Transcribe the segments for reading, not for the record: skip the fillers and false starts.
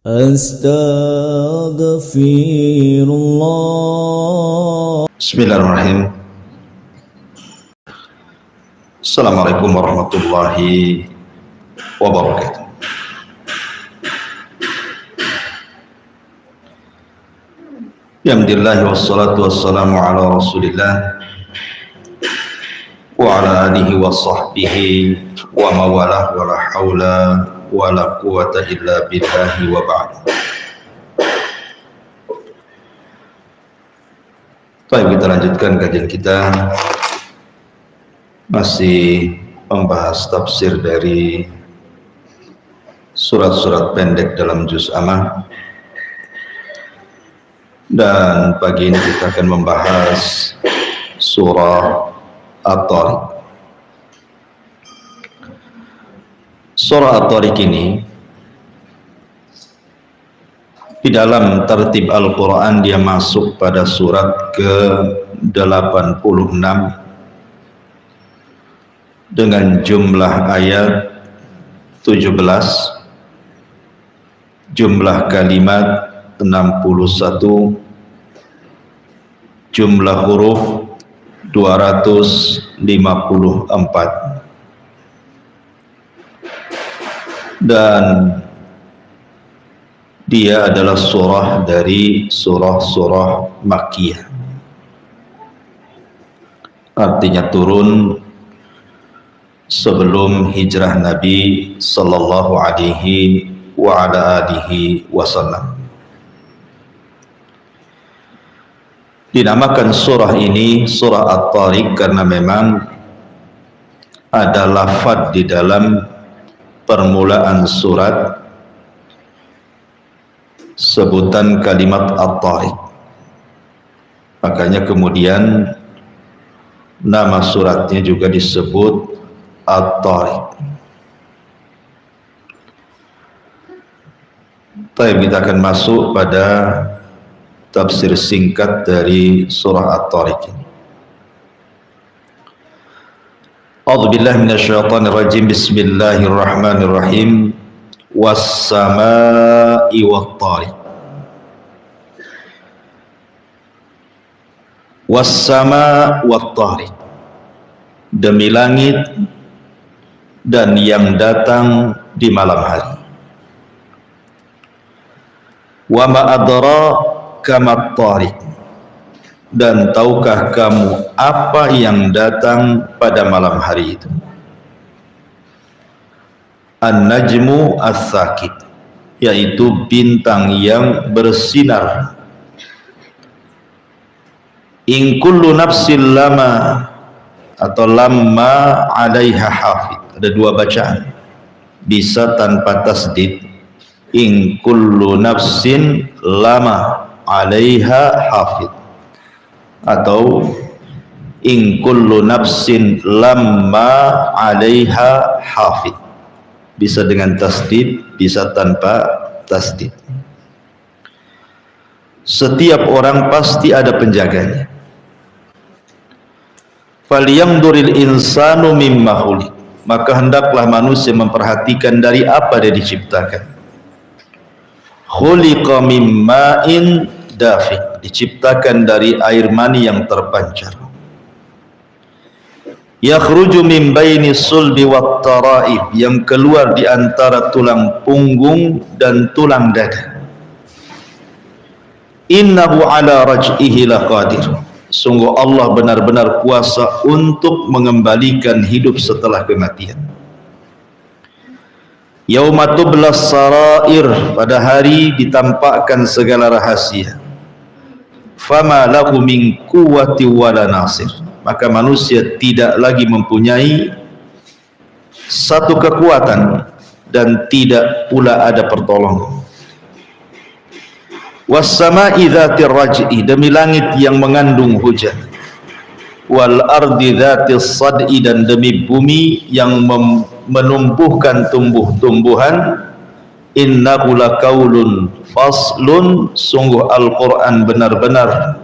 Astaghfirullah. Bismillahirrahmanirrahim. Assalamualaikum warahmatullahi wabarakatuh. Alhamdulillah wassalatu wassalamu ala rasulillah wa ala alihi wa sahbihi wa mawalah wa la hawla wa la quwata illa billahi wa ba'd. Baik, kita lanjutkan kajian kita, masih membahas tafsir dari surat-surat pendek dalam juz Amma. Dan pagi ini kita akan membahas surah At-Tariq. Surah At-Tariq ini di dalam tertib Al-Quran dia masuk pada surat ke-86 dengan jumlah ayat 17, jumlah kalimat 61, jumlah huruf 254, dan dia adalah surah dari surah-surah Makkiyah, artinya turun sebelum hijrah Nabi sallallahu alaihi wa ala alihi wasallam. Dinamakan surah ini surah At-Tariq karena memang ada lafaz di dalam permulaan surat sebutan kalimat At-Tariq. Makanya kemudian nama suratnya juga disebut At-Tariq. Baik, kita akan masuk pada tafsir singkat dari surah At-Tariq ini. A'udzubillahi minasyaitonir rajim. Bismillahirrahmanirrahim. Was-samaa'i wat-tariq. Was-samaa' wat-tariq. Demi langit dan yang datang di malam hari. Wa ma adraka mat-tariq. Dan tahukah kamu apa yang datang pada malam hari itu? An-najmu as-sakit, yaitu bintang yang bersinar. In kullu nafsin lama atau lamma 'alaiha hafid. Ada dua bacaan, bisa tanpa tasdid. In kullu nafsin lama 'alaiha hafid, atau in kullu nafsin lamma 'alaiha hafid. Bisa dengan tasdid, bisa tanpa tasdid. Setiap orang pasti ada penjaganya. Falyanzuril insanu mimma khuliq. Maka hendaklah manusia memperhatikan dari apa dia diciptakan. Khuliqa mimma'in dafiq. Diciptakan dari air mani yang terpancar. Yakhruju min baini sulbi wat tara'ib, yang keluar di antara tulang punggung dan tulang dada. Innahu ala raj'ihi laqadir. Sungguh Allah benar-benar kuasa untuk mengembalikan hidup setelah kematian. Yauma tublas sarair, pada hari ditampakkan segala rahasia. Fama lahu min quwwati wala nasir. Maka manusia tidak lagi mempunyai satu kekuatan dan tidak pula ada pertolongan. Was-samaa'i dzatir raj'i, demi langit yang mengandung hujan. Wal ardi dzatis sad'i, dan demi bumi yang menumbuhkan tumbuh-tumbuhan. Innahu laqaulun faslun, sungguh Al-Quran benar-benar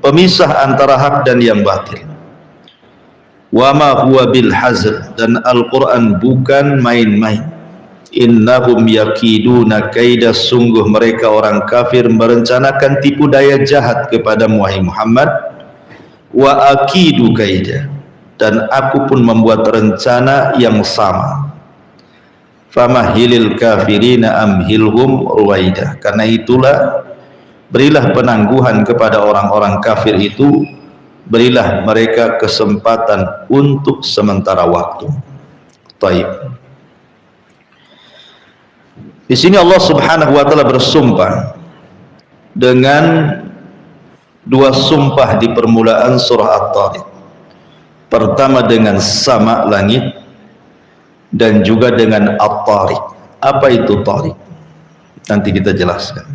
pemisah antara hak dan yang batil. Wa ma huwa bil hazl, dan Al-Quran bukan main-main. innahum yakiduna kaida, sungguh mereka orang kafir merencanakan tipu daya jahat kepada wahai Muhammad. Wa akidu kaida, dan aku pun membuat rencana yang sama. Famahilil kafirina amhilhum ruwaida, karena itulah berilah penangguhan kepada orang-orang kafir itu, berilah mereka kesempatan untuk sementara waktu. Taib. Di sini Allah Subhanahu wa taala bersumpah dengan dua sumpah di permulaan surah At-Tariq. Pertama dengan sama langit dan juga dengan At-Tariq. Apa itu Tariq? Nanti kita jelaskan.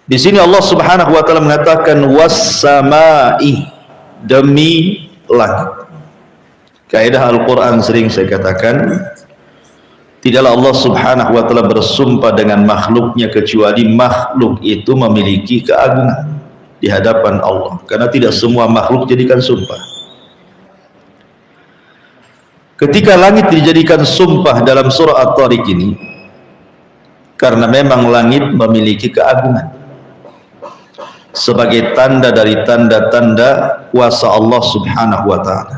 Di sini Allah Subhanahu wa taala mengatakan was-samai, demi langit. Kaidah Al-Qur'an sering saya katakan, tidaklah Allah Subhanahu wa taala bersumpah dengan makhluknya kecuali makhluk itu memiliki keagungan di hadapan Allah, karena tidak semua makhluk jadikan sumpah. Ketika langit dijadikan sumpah dalam surah At-Tariq ini, karena memang langit memiliki keagungan sebagai tanda dari tanda-tanda kuasa Allah Subhanahu wa taala.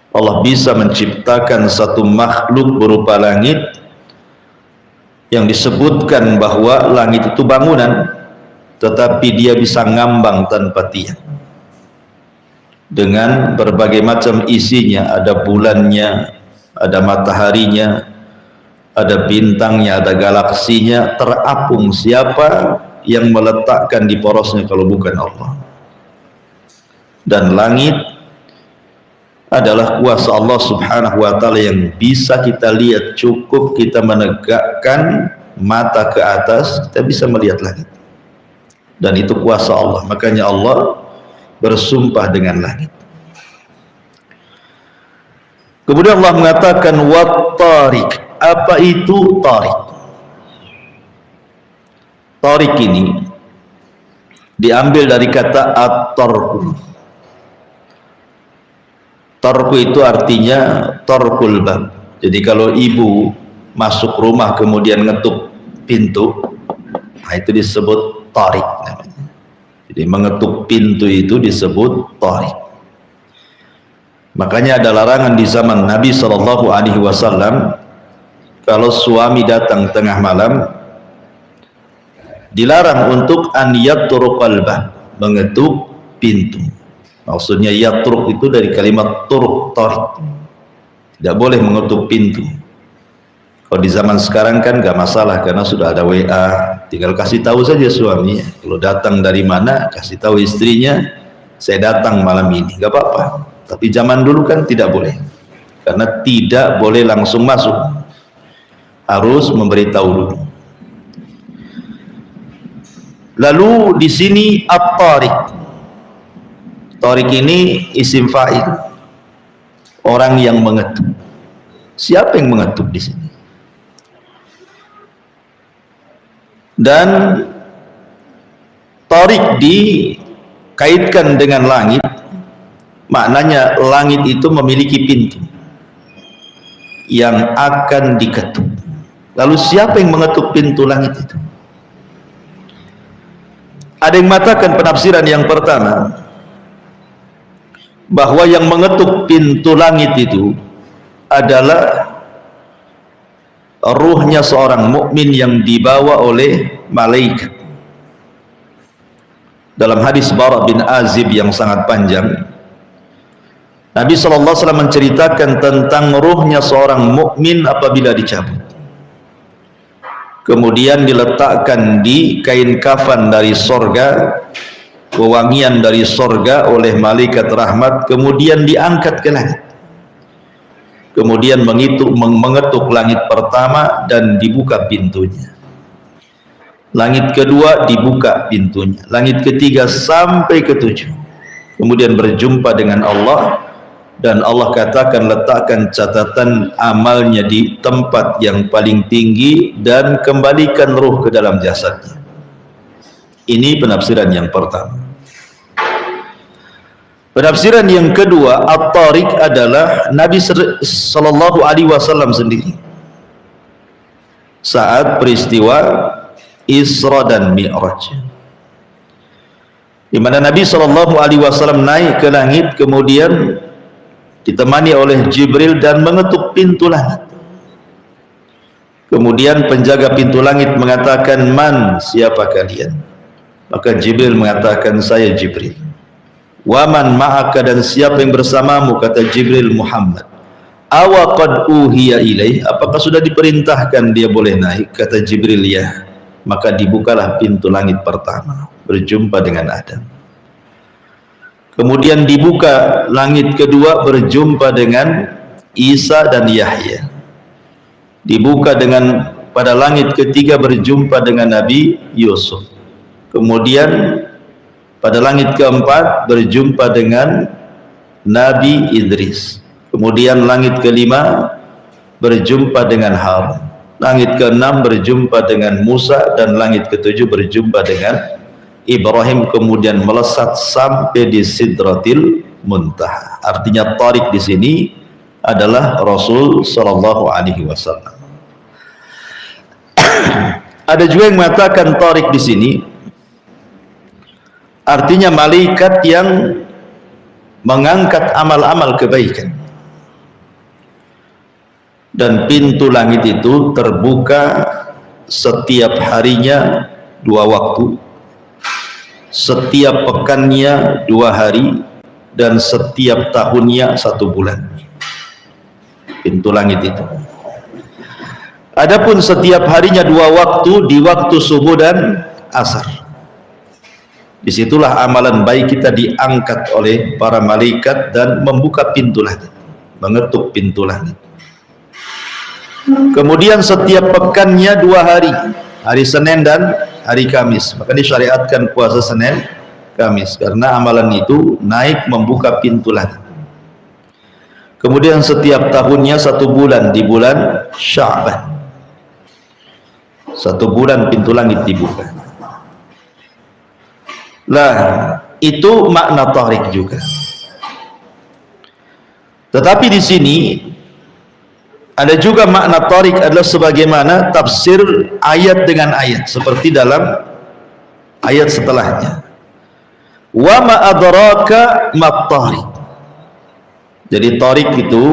Allah bisa menciptakan satu makhluk berupa langit yang disebutkan bahwa langit itu bangunan, tetapi dia bisa ngambang tanpa tiang dengan berbagai macam isinya. Ada bulannya, ada mataharinya, ada bintangnya, ada galaksinya. Terapung siapa yang meletakkan di porosnya kalau bukan Allah. Dan langit adalah kuasa Allah Subhanahu wa taala yang bisa kita lihat. Cukup kita menegakkan mata ke atas, kita bisa melihat langit, dan itu kuasa Allah. Makanya Allah bersumpah dengan langit. Kemudian Allah mengatakan wat-tariq. Apa itu tariq? Tariq ini diambil dari kata at-tarku. Tarku itu artinya tarkul bab. Jadi kalau ibu masuk rumah kemudian ngetuk pintu, nah itu disebut tarik namanya. Jadi mengetuk pintu itu disebut tarik. Makanya ada larangan di zaman Nabi SAW, kalau suami datang tengah malam, dilarang untuk an yatrukal bab, mengetuk pintu. Maksudnya yatruk itu dari kalimat turuk, tarik. Tidak boleh mengetuk pintu. Kalau di zaman sekarang kan gak masalah, karena sudah ada WA, tinggal kasih tahu saja suaminya. Kalau datang dari mana, kasih tahu istrinya, saya datang malam ini, gak apa-apa. Tapi zaman dulu kan tidak boleh, karena tidak boleh langsung masuk, harus memberitahu dulu. Lalu di sini at-tariq. Tariq ini isim fa'il, orang yang mengetuk. Siapa yang mengetuk di sini? Dan tariq dikaitkan dengan langit, maknanya langit itu memiliki pintu yang akan diketuk. Lalu siapa yang mengetuk pintu langit itu? Ada yang mengatakan penafsiran yang pertama, bahwa yang mengetuk pintu langit itu adalah ruhnya seorang mukmin yang dibawa oleh malaikat. Dalam hadis Bara bin Azib yang sangat panjang, Nabi SAW menceritakan tentang ruhnya seorang mukmin apabila dicabut, kemudian diletakkan di kain kafan dari sorga, wewangian dari sorga oleh malaikat rahmat, kemudian diangkat ke langit, kemudian mengetuk langit pertama dan dibuka pintunya, langit kedua dibuka pintunya, langit ketiga sampai ketujuh, kemudian berjumpa dengan Allah, dan Allah katakan letakkan catatan amalnya di tempat yang paling tinggi dan kembalikan ruh ke dalam jasadnya. Ini penafsiran yang pertama. Penafsiran yang kedua, at-tariq adalah Nabi sallallahu alaihi wasallam sendiri saat peristiwa Isra dan Mi'raj, di mana Nabi sallallahu alaihi wasallam naik ke langit, kemudian ditemani oleh Jibril dan mengetuk pintu langit. Kemudian penjaga pintu langit mengatakan, "Man, siapa kalian?" Maka Jibril mengatakan, "Saya Jibril." "Waman ma'aka, dan siapa yang bersamamu?" Kata Jibril, "Muhammad." "Awa qad uhiya ilaih, apakah sudah diperintahkan dia boleh naik?" Kata Jibril, "Ya." Maka dibukalah pintu langit pertama, berjumpa dengan Adam. Kemudian dibuka langit kedua, berjumpa dengan Isa dan Yahya. Dibuka pada langit ketiga, berjumpa dengan Nabi Yusuf. Kemudian pada langit keempat berjumpa dengan Nabi Idris. Kemudian langit kelima berjumpa dengan Harun. Langit keenam berjumpa dengan Musa, dan langit ketujuh berjumpa dengan Ibrahim. Kemudian melesat sampai di Sidratil Muntaha. Artinya tariq di sini adalah Rasul sallallahu alaihi wasallam. Ada juga yang mengatakan tariq di sini artinya malaikat yang mengangkat amal-amal kebaikan, dan pintu langit itu terbuka setiap harinya 2 waktu, setiap pekannya 2 hari, dan setiap tahunnya 1 bulan. Pintu langit itu. Adapun setiap harinya 2 waktu, di waktu subuh dan asar. Disitulah amalan baik kita diangkat oleh para malaikat dan membuka pintu langit, mengetuk pintu langit. Kemudian setiap pekannya 2 hari, hari Senin dan hari Kamis. Maka disyariatkan puasa Senin Kamis karena amalan itu naik membuka pintu langit. Kemudian setiap tahunnya 1 bulan, di bulan Sya'ban 1 bulan pintu langit dibuka. Lah, itu makna tariq juga. Tetapi di sini ada juga makna tariq adalah sebagaimana tafsir ayat dengan ayat, seperti dalam ayat setelahnya. Wa ma adraka mat tariq. Jadi tariq itu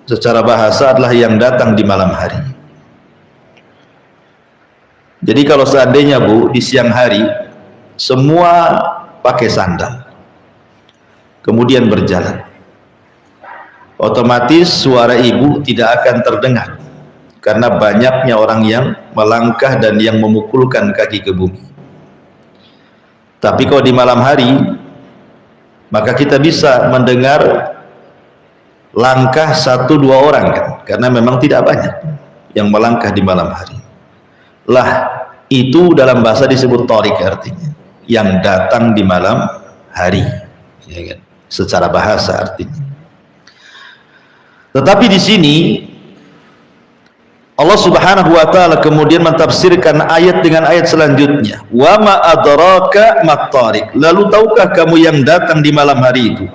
secara bahasa adalah yang datang di malam hari. Jadi kalau seandainya Bu, di siang hari semua pakai sandal, kemudian berjalan, otomatis suara ibu tidak akan terdengar karena banyaknya orang yang melangkah dan yang memukulkan kaki ke bumi. Tapi kalau di malam hari, maka kita bisa mendengar langkah 1-2 orang kan, karena memang tidak banyak yang melangkah di malam hari. Lah, itu dalam bahasa disebut tariq, artinya yang datang di malam hari, ya kan? Secara bahasa artinya. Tetapi di sini Allah Subhanahu wa taala kemudian mentafsirkan ayat dengan ayat selanjutnya. Wa ma adraka mat tariq. Lalu tahukah kamu yang datang di malam hari itu?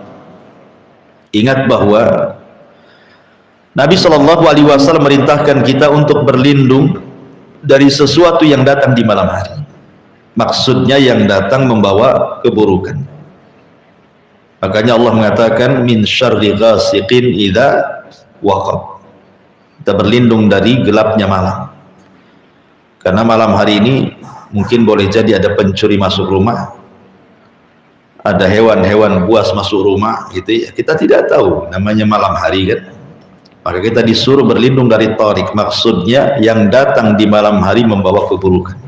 Ingat bahwa Nabi sallallahu alaihi wasallam merintahkan kita untuk berlindung dari sesuatu yang datang di malam hari. Maksudnya yang datang membawa keburukan. Makanya Allah mengatakan min syarri ghasiqin idza waqab. Kita berlindung dari gelapnya malam. Karena malam hari ini mungkin boleh jadi ada pencuri masuk rumah, ada hewan-hewan buas masuk rumah gitu ya. Kita tidak tahu, namanya malam hari kan. Maka kita disuruh berlindung dari tariq. Maksudnya yang datang di malam hari membawa keburukan.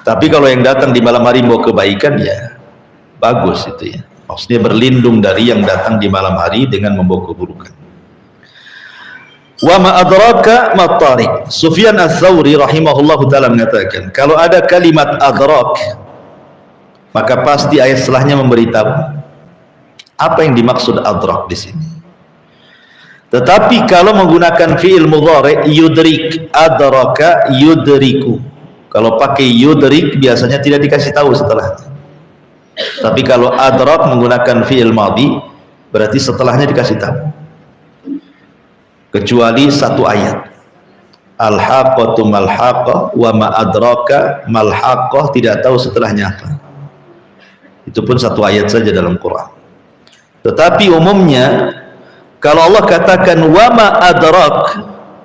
Tapi kalau yang datang di malam hari membawa kebaikan, ya bagus itu ya. Maksudnya berlindung dari yang datang di malam hari dengan membawa keburukan. Wa ma adraka mat tariq. Sufyan Ats-Tsauri rahimahullahu taala mengatakan, kalau ada kalimat adrak, maka pasti ayat setelahnya memberitahu apa yang dimaksud adrak di sini. Tetapi kalau menggunakan fi'il mudhari' yudrik, adraka yudriku. Kalau pakai yudrik biasanya tidak dikasih tahu setelahnya. Tapi kalau adrak menggunakan fi'il madhi, berarti setelahnya dikasih tahu. Kecuali satu ayat, al-haqqatu mal-haqqah wa ma adraka mal-haqqah, tidak tahu setelahnya apa. Itu pun satu ayat saja dalam Quran. Tetapi umumnya kalau Allah katakan wa ma adrak,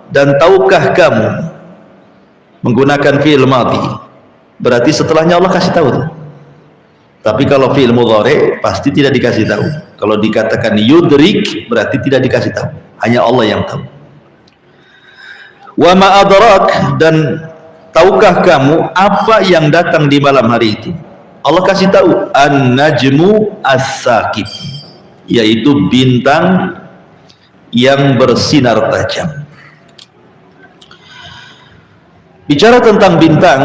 dan tahukah kamu, menggunakan fi'il madhi, berarti setelahnya Allah kasih tahu tuh. Tapi kalau fi'il mudhari pasti tidak dikasih tahu. Kalau dikatakan yudrik berarti tidak dikasih tahu, hanya Allah yang tahu. Wa ma adrak, dan tahukah kamu apa yang datang di malam hari itu? Allah kasih tahu an-najmu as-saqib, yaitu bintang yang bersinar tajam. Bicara tentang bintang,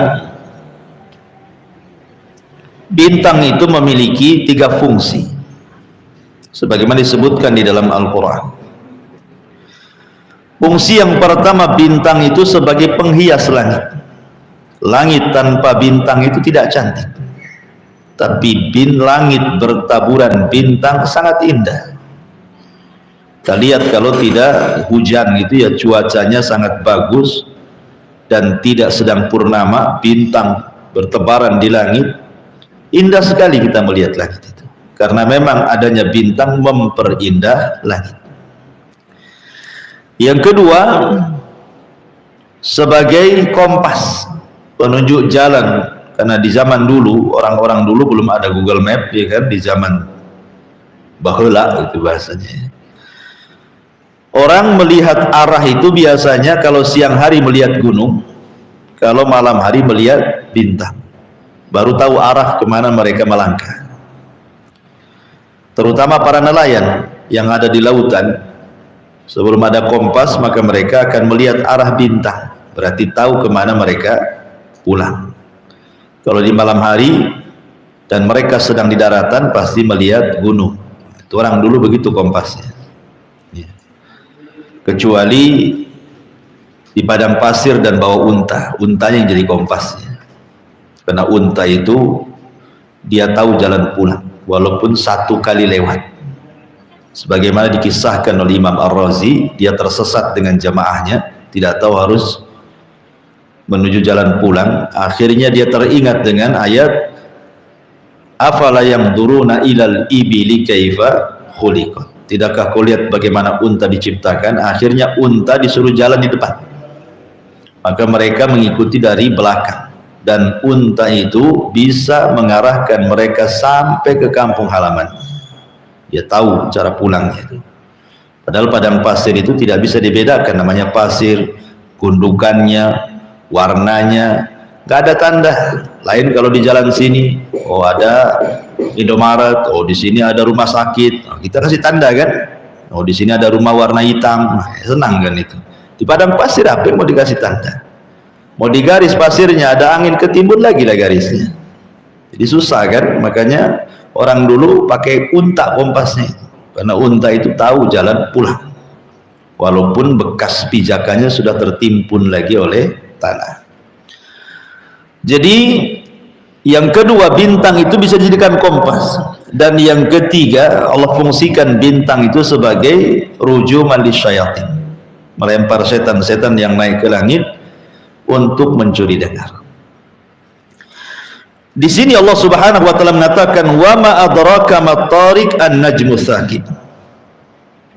bintang itu memiliki 3 fungsi sebagaimana disebutkan di dalam Al-Quran. Fungsi yang pertama, bintang itu sebagai penghias langit. Langit tanpa bintang itu tidak cantik, tapi langit bertaburan bintang sangat indah. Kita lihat kalau tidak hujan itu ya cuacanya sangat bagus dan tidak sedang purnama, bintang bertebaran di langit, indah sekali kita melihat langit itu, karena memang adanya bintang memperindah langit. Yang kedua, sebagai kompas, penunjuk jalan, karena di zaman dulu, orang-orang dulu belum ada Google Map, ya kan, di zaman baheula itu bahasanya. Orang melihat arah itu biasanya kalau siang hari melihat gunung, kalau malam hari melihat bintang, baru tahu arah kemana mereka melangkah. Terutama para nelayan yang ada di lautan, sebelum ada kompas maka mereka akan melihat arah bintang, berarti tahu kemana mereka pulang. Kalau di malam hari dan mereka sedang di daratan pasti melihat gunung. Itu orang dulu begitu kompasnya. Kecuali di padang pasir dan bawa unta, untanya yang jadi kompasnya, karena unta itu dia tahu jalan pulang walaupun 1 kali lewat. Sebagaimana dikisahkan oleh Imam Ar-Razi, dia tersesat dengan jamaahnya, tidak tahu harus menuju jalan pulang. Akhirnya dia teringat dengan ayat afala yanzuruna ilal ibili kaifa khuliqat. Tidakkah kau lihat bagaimana unta diciptakan? Akhirnya unta disuruh jalan di depan, maka mereka mengikuti dari belakang, dan unta itu bisa mengarahkan mereka sampai ke kampung halaman. Dia tahu cara pulangnya itu. Padahal padang pasir itu tidak bisa dibedakan, namanya pasir, gundukannya, warnanya, nggak ada tanda. Lain kalau di jalan sini, oh ada Indomaret, oh di sini ada rumah sakit, oh, kita kasih tanda kan, oh di sini ada rumah warna hitam, nah, senang kan itu. Di padang pasir apa yang mau dikasih tanda? Mau digaris pasirnya, ada angin ketimbun lagi lah garisnya, jadi susah kan. Makanya orang dulu pakai unta kompasnya, karena unta itu tahu jalan pulang walaupun bekas pijakannya sudah tertimbun lagi oleh tanah. Jadi yang kedua, bintang itu bisa dijadikan kompas. Dan yang ketiga, Allah fungsikan bintang itu sebagai rujuman lisyayatin, melempar setan-setan yang naik ke langit untuk mencuri dengar. Di sini Allah Subhanahu wa taala mengatakan wa ma adraka mat-tariq an-najmu tsaqib.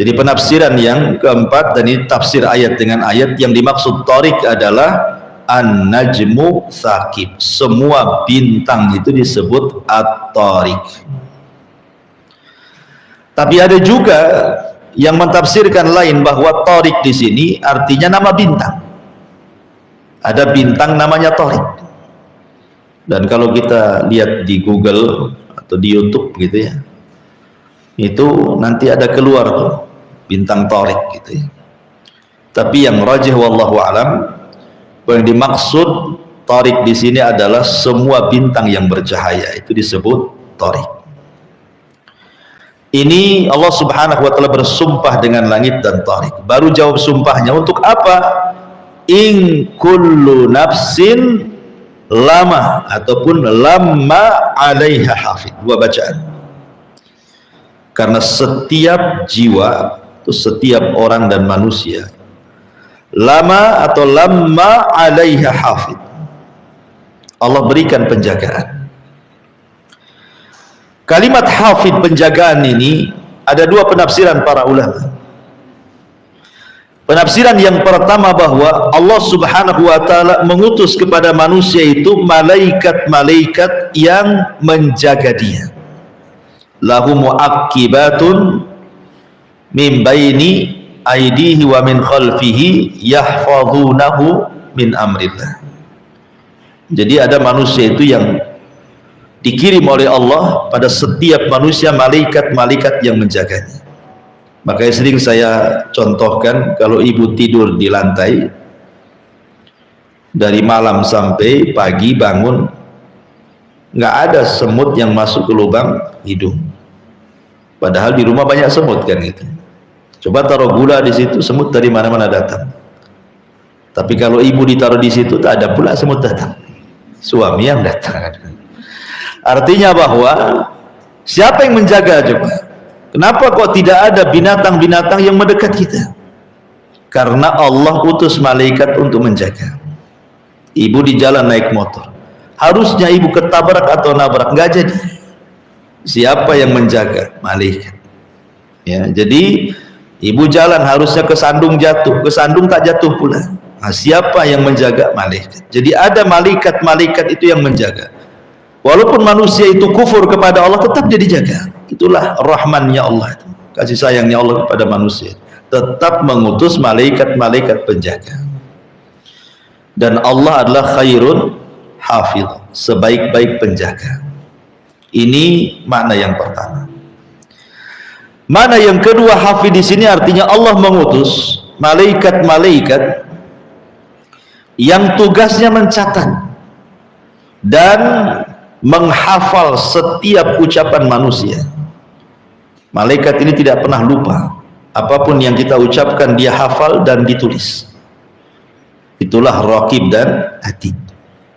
Jadi penafsiran yang keempat, dan ini tafsir ayat dengan ayat, yang dimaksud tariq adalah an-najmu tsaqib. Semua bintang itu disebut at-tariq. Tapi ada juga yang mentafsirkan lain bahwa tariq di sini artinya nama bintang. Ada bintang namanya tariq. Dan kalau kita lihat di Google atau di YouTube gitu ya, itu nanti ada keluar tuh bintang tariq gitu ya. Tapi yang rajih wallahu alam, yang dimaksud tariq di sini adalah semua bintang yang bercahaya, itu disebut tariq. Ini Allah Subhanahu wa taala bersumpah dengan langit dan tariq. Baru jawab sumpahnya untuk apa? In kullu nafsin lama ataupun lamma 'alaiha hafid, dua bacaan. Karena setiap jiwa, itu setiap orang dan manusia, lama atau lamma 'alaiha hafid, Allah berikan penjagaan. Kalimat hafid, penjagaan ini ada dua penafsiran para ulama. Penafsiran yang pertama bahwa Allah Subhanahu wa taala mengutus kepada manusia itu malaikat-malaikat yang menjaga dia. Lahu mu'aqibatun min baini aidihi wa min khalfihi yahfazunahu min amrillah. Jadi ada manusia itu yang dikirim oleh Allah pada setiap manusia malaikat-malaikat yang menjaganya. Makanya sering saya contohkan, kalau ibu tidur di lantai dari malam sampai pagi bangun, nggak ada semut yang masuk ke lubang hidung. Padahal di rumah banyak semut kan gitu. Coba taruh gula di situ, semut dari mana-mana datang. Tapi kalau ibu ditaruh di situ, tak ada pula semut datang. Suami yang datang. Artinya bahwa siapa yang menjaga coba? Kenapa kok tidak ada binatang-binatang yang mendekat kita? Karena Allah utus malaikat untuk menjaga. Ibu di jalan naik motor, harusnya ibu ketabrak atau nabrak, nggak jadi. Siapa yang menjaga? Malaikat. Ya, jadi ibu jalan harusnya kesandung jatuh, kesandung tak jatuh pula. Nah, siapa yang menjaga? Malaikat. Jadi ada malaikat-malaikat itu yang menjaga. Walaupun manusia itu kufur kepada Allah, tetap dia dijaga. Itulah rahmannya Allah itu, kasih sayangnya Allah kepada manusia, tetap mengutus malaikat-malaikat penjaga. Dan Allah adalah khairun hafidh, sebaik-baik penjaga. Ini makna yang pertama. Makna yang kedua, hafidh di sini artinya Allah mengutus malaikat-malaikat yang tugasnya mencatat dan menghafal setiap ucapan manusia. Malaikat ini tidak pernah lupa, apapun yang kita ucapkan dia hafal dan ditulis. Itulah raqib dan atid.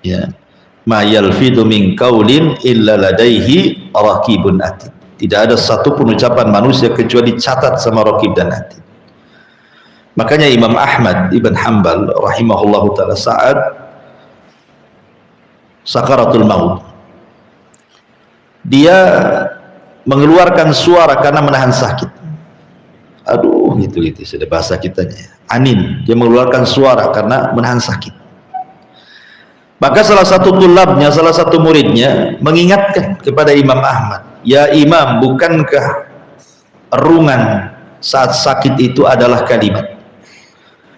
Ya, ma yalfidu min qaulin illa ladaihi raqibun atid. Tidak ada satu pun ucapan manusia kecuali dicatat sama raqib dan atid. Makanya Imam Ahmad ibn Hanbal rahimahullahu taala saat sakaratul maut, dia mengeluarkan suara karena menahan sakit. Aduh, gitu sudah bahasa kitanya, anin. Dia mengeluarkan suara karena menahan sakit. Maka salah satu tulabnya, salah satu muridnya mengingatkan kepada Imam Ahmad, ya Imam, bukankah erungan saat sakit itu adalah kalimat?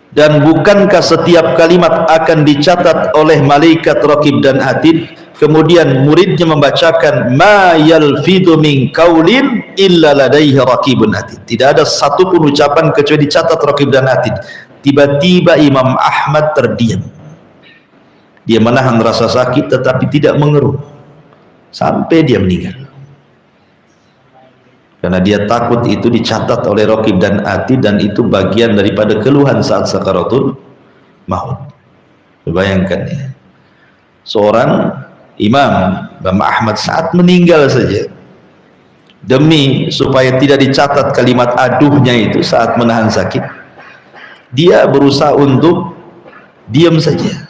Dan bukankah setiap kalimat akan dicatat oleh malaikat raqib dan atid? Kemudian muridnya membacakan ma yalfidu min qaulin illa ladaihi raqibun atid. Tidak ada satu pun ucapan kecuali dicatat raqib dan atid. Tiba-tiba Imam Ahmad terdiam. Dia menahan rasa sakit tetapi tidak mengeluh sampai dia meninggal. Karena dia takut itu dicatat oleh raqib dan atid, dan itu bagian daripada keluhan saat sakaratul maut. Bayangkan ya, seorang Imam Ahmad saat meninggal saja, demi supaya tidak dicatat kalimat aduhnya itu saat menahan sakit, dia berusaha untuk diam saja,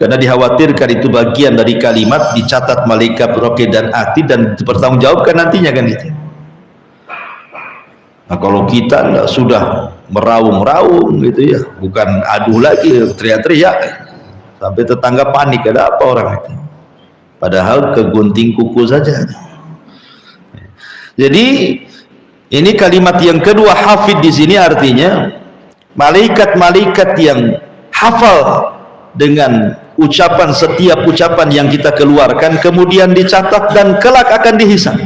karena dikhawatirkan itu bagian dari kalimat dicatat malaikat raqib dan atid dan dipertanggungjawabkan nantinya kan itu. Nah, kalau kita enggak sudah meraung-raung gitu ya, bukan aduh lagi, teriak-teriak sampai tetangga panik, ada apa orang itu, padahal kegunting kuku saja. Jadi ini kalimat yang kedua, hafid di sini artinya malaikat-malaikat yang hafal dengan ucapan, setiap ucapan yang kita keluarkan kemudian dicatat dan kelak akan dihisab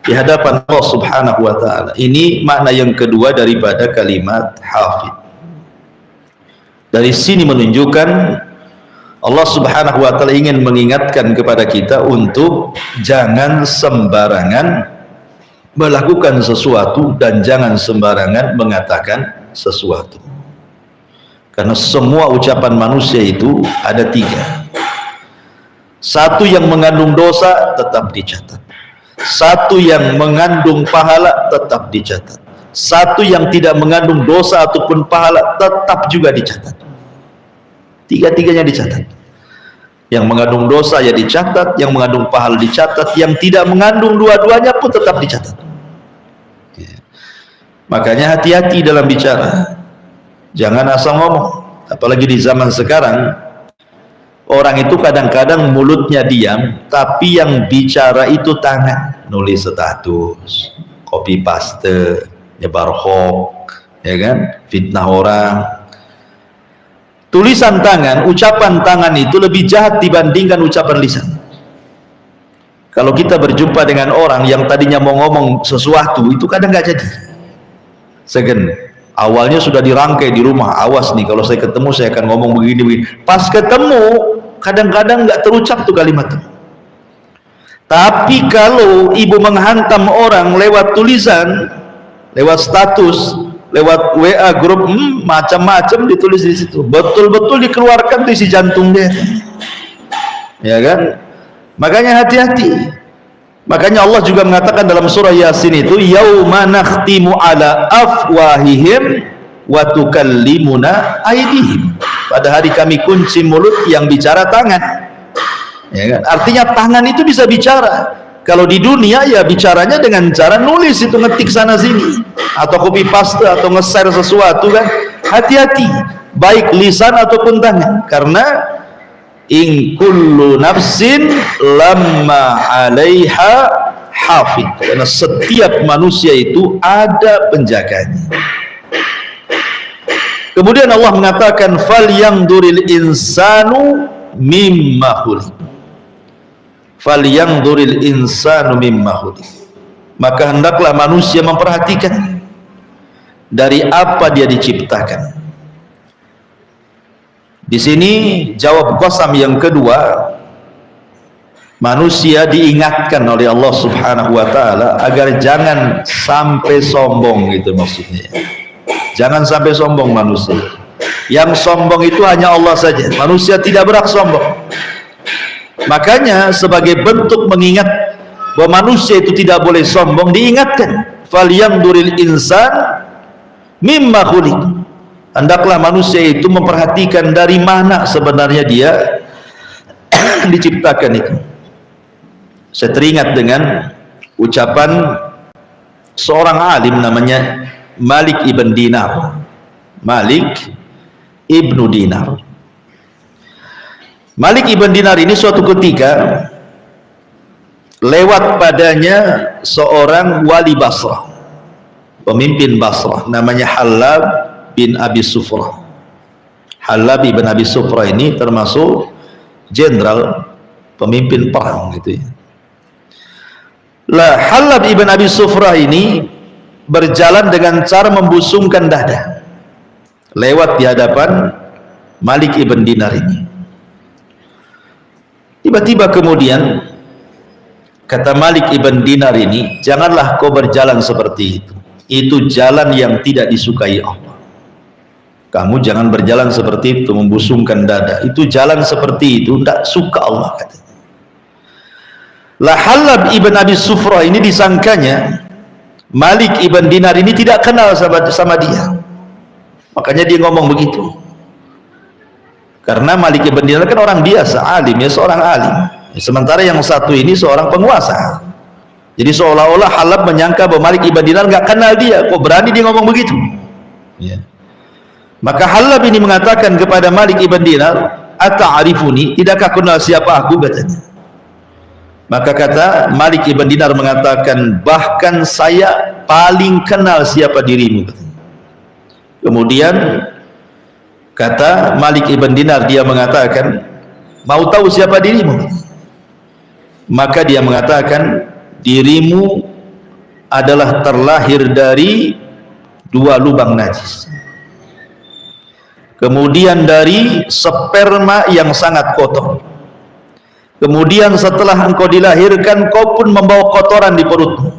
di hadapan Allah Subhanahu wa taala. Ini makna yang kedua daripada kalimat hafid. Dari sini menunjukkan Allah Subhanahu wa taala ingin mengingatkan kepada kita untuk jangan sembarangan melakukan sesuatu dan jangan sembarangan mengatakan sesuatu. Karena semua ucapan manusia itu ada tiga. Satu yang mengandung dosa tetap dicatat, satu yang mengandung pahala tetap dicatat, satu yang tidak mengandung dosa ataupun pahala tetap juga dicatat. Tiga-tiganya dicatat. Yang mengandung dosa ya dicatat, yang mengandung pahala dicatat, yang tidak mengandung dua-duanya pun tetap dicatat. Makanya hati-hati dalam bicara, jangan asal ngomong. Apalagi di zaman sekarang, orang itu kadang-kadang mulutnya diam, tapi yang bicara itu tangan, nulis status, copy paste, nyebar hoax, ya kan, fitnah orang. Tulisan tangan, ucapan tangan itu lebih jahat dibandingkan ucapan lisan. Kalau kita berjumpa dengan orang yang tadinya mau ngomong sesuatu, itu kadang nggak jadi. Segen, awalnya sudah dirangkai di rumah, awas nih kalau saya ketemu saya akan ngomong begini. Pas ketemu, kadang-kadang nggak terucap tuh kalimat itu. Tapi kalau ibu menghantam orang lewat tulisan, lewat status, lewat WA grup, macam-macam ditulis di situ, betul-betul dikeluarkan isi jantung dia, ya kan? Makanya hati-hati. Makanya Allah juga mengatakan dalam surah Yasin itu, yauma nakhtimu ala afwahihim wa tukallimuna aydihim. Pada hari kami kunci mulut, yang bicara tangan, ya kan? Artinya tangan itu bisa bicara. Kalau di dunia ya bicaranya dengan cara nulis, itu ngetik sana sini atau copy paste atau nge-share sesuatu kan. Hati-hati, baik lisan ataupun tangan, karena in kullu nafsin lamma 'alaiha hafid, karena setiap manusia itu ada penjaganya. Kemudian Allah mengatakan falyanzuril insanu mimma khuliq, falyanzuril insanu mimma khuliq, maka hendaklah manusia memperhatikan dari apa dia diciptakan. Di sini jawab qasam yang kedua, manusia diingatkan oleh Allah Subhanahu wa taala agar jangan sampai sombong, gitu maksudnya. Jangan sampai sombong manusia. Yang sombong itu hanya Allah saja. Manusia tidak berhak sombong. Makanya sebagai bentuk mengingat bahwa manusia itu tidak boleh sombong, diingatkan falyanzuril insan mimma khuliq. Hendaklah manusia itu memperhatikan dari mana sebenarnya dia diciptakan itu. Saya teringat dengan ucapan seorang alim namanya Malik ibn Dinar. Malik ibnu Dinar. Malik ibn Dinar ini suatu ketika lewat padanya seorang wali Basrah, pemimpin Basrah, namanya Halab bin Abi Sufrah. Halab bin Abi Sufrah ini termasuk jenderal, pemimpin perang gitu ya. Lah Halab bin Abi Sufrah ini berjalan dengan cara membusungkan dada lewat di hadapan Malik ibn Dinar ini. Tiba-tiba kemudian kata Malik ibn Dinar ini, janganlah kau berjalan seperti itu. Itu jalan yang tidak disukai Allah. Kamu jangan berjalan seperti itu, membusungkan dada. Itu jalan seperti itu tidak suka Allah, katanya. Lah Halab ibn Abi Sufrah ini disangkanya Malik ibn Dinar ini tidak kenal sama dia. Makanya dia ngomong begitu. Karena Malik ibn Dinar kan orang biasa, alim ya, seorang alim. Sementara yang satu ini seorang penguasa. Jadi seolah-olah Halab menyangka bahwa Malik ibn Dinar nggak kenal dia. Kok berani dia ngomong begitu? Ya. Maka Halab ini mengatakan kepada Malik ibn Dinar, ata'arifuni, tidakkah kenal siapa aku, katanya. Maka kata Malik ibn Dinar mengatakan, bahkan saya paling kenal siapa dirimu, katanya. Kemudian kata Malik ibn Dinar, dia mengatakan, mau tahu siapa dirimu? Maka dia mengatakan, dirimu adalah terlahir dari dua lubang najis, kemudian dari sperma yang sangat kotor, kemudian setelah engkau dilahirkan kau pun membawa kotoran di perutmu,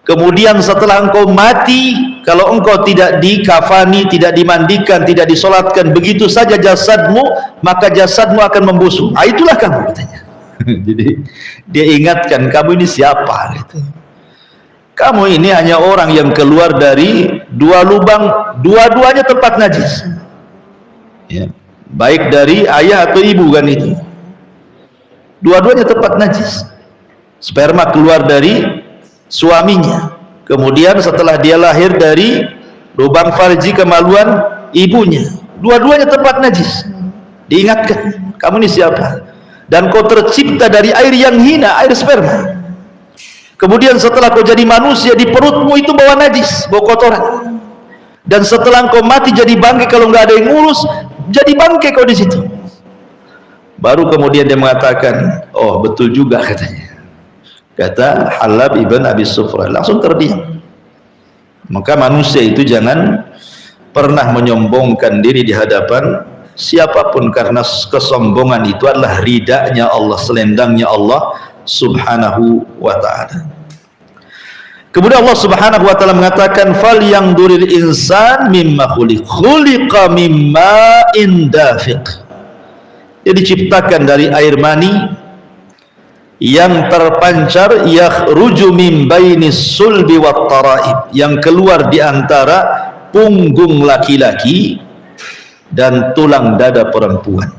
kemudian setelah engkau mati, kalau engkau tidak dikafani, tidak dimandikan, tidak disolatkan, begitu saja jasadmu, maka jasadmu akan membusuk. Itulah kamu, katanya. Jadi dia ingatkan, kamu ini siapa gitu. Kamu ini hanya orang yang keluar dari dua lubang, dua-duanya tempat najis ya. Baik dari ayah atau ibu kan itu, dua-duanya tempat najis. Sperma keluar dari suaminya, kemudian setelah dia lahir dari lubang farji kemaluan ibunya, dua-duanya tempat najis. Diingatkan, kamu ini siapa, dan kau tercipta dari air yang hina, air sperma. Kemudian setelah kau jadi manusia, di perutmu itu bawa najis, bawa kotoran. Dan setelah kau mati jadi bangkai, kalau nggak ada yang ngurus, jadi bangkai kau di situ. Baru kemudian dia mengatakan, oh betul juga katanya. Kata Halab ibn Abi Sufran, langsung terdiam. Maka manusia itu jangan pernah menyombongkan diri di hadapan siapapun, karena kesombongan itu adalah ridanya Allah, selendangnya Allah subhanahu wa ta'ala. Kemudian Allah subhanahu wa ta'ala mengatakan, fal yang duril insan mimma khuliqa mimma indafiq. Dia diciptakan dari air mani yang terpancar, yakhruju min bainis sulbi wat taraib, yang keluar di antara punggung laki-laki dan tulang dada perempuan.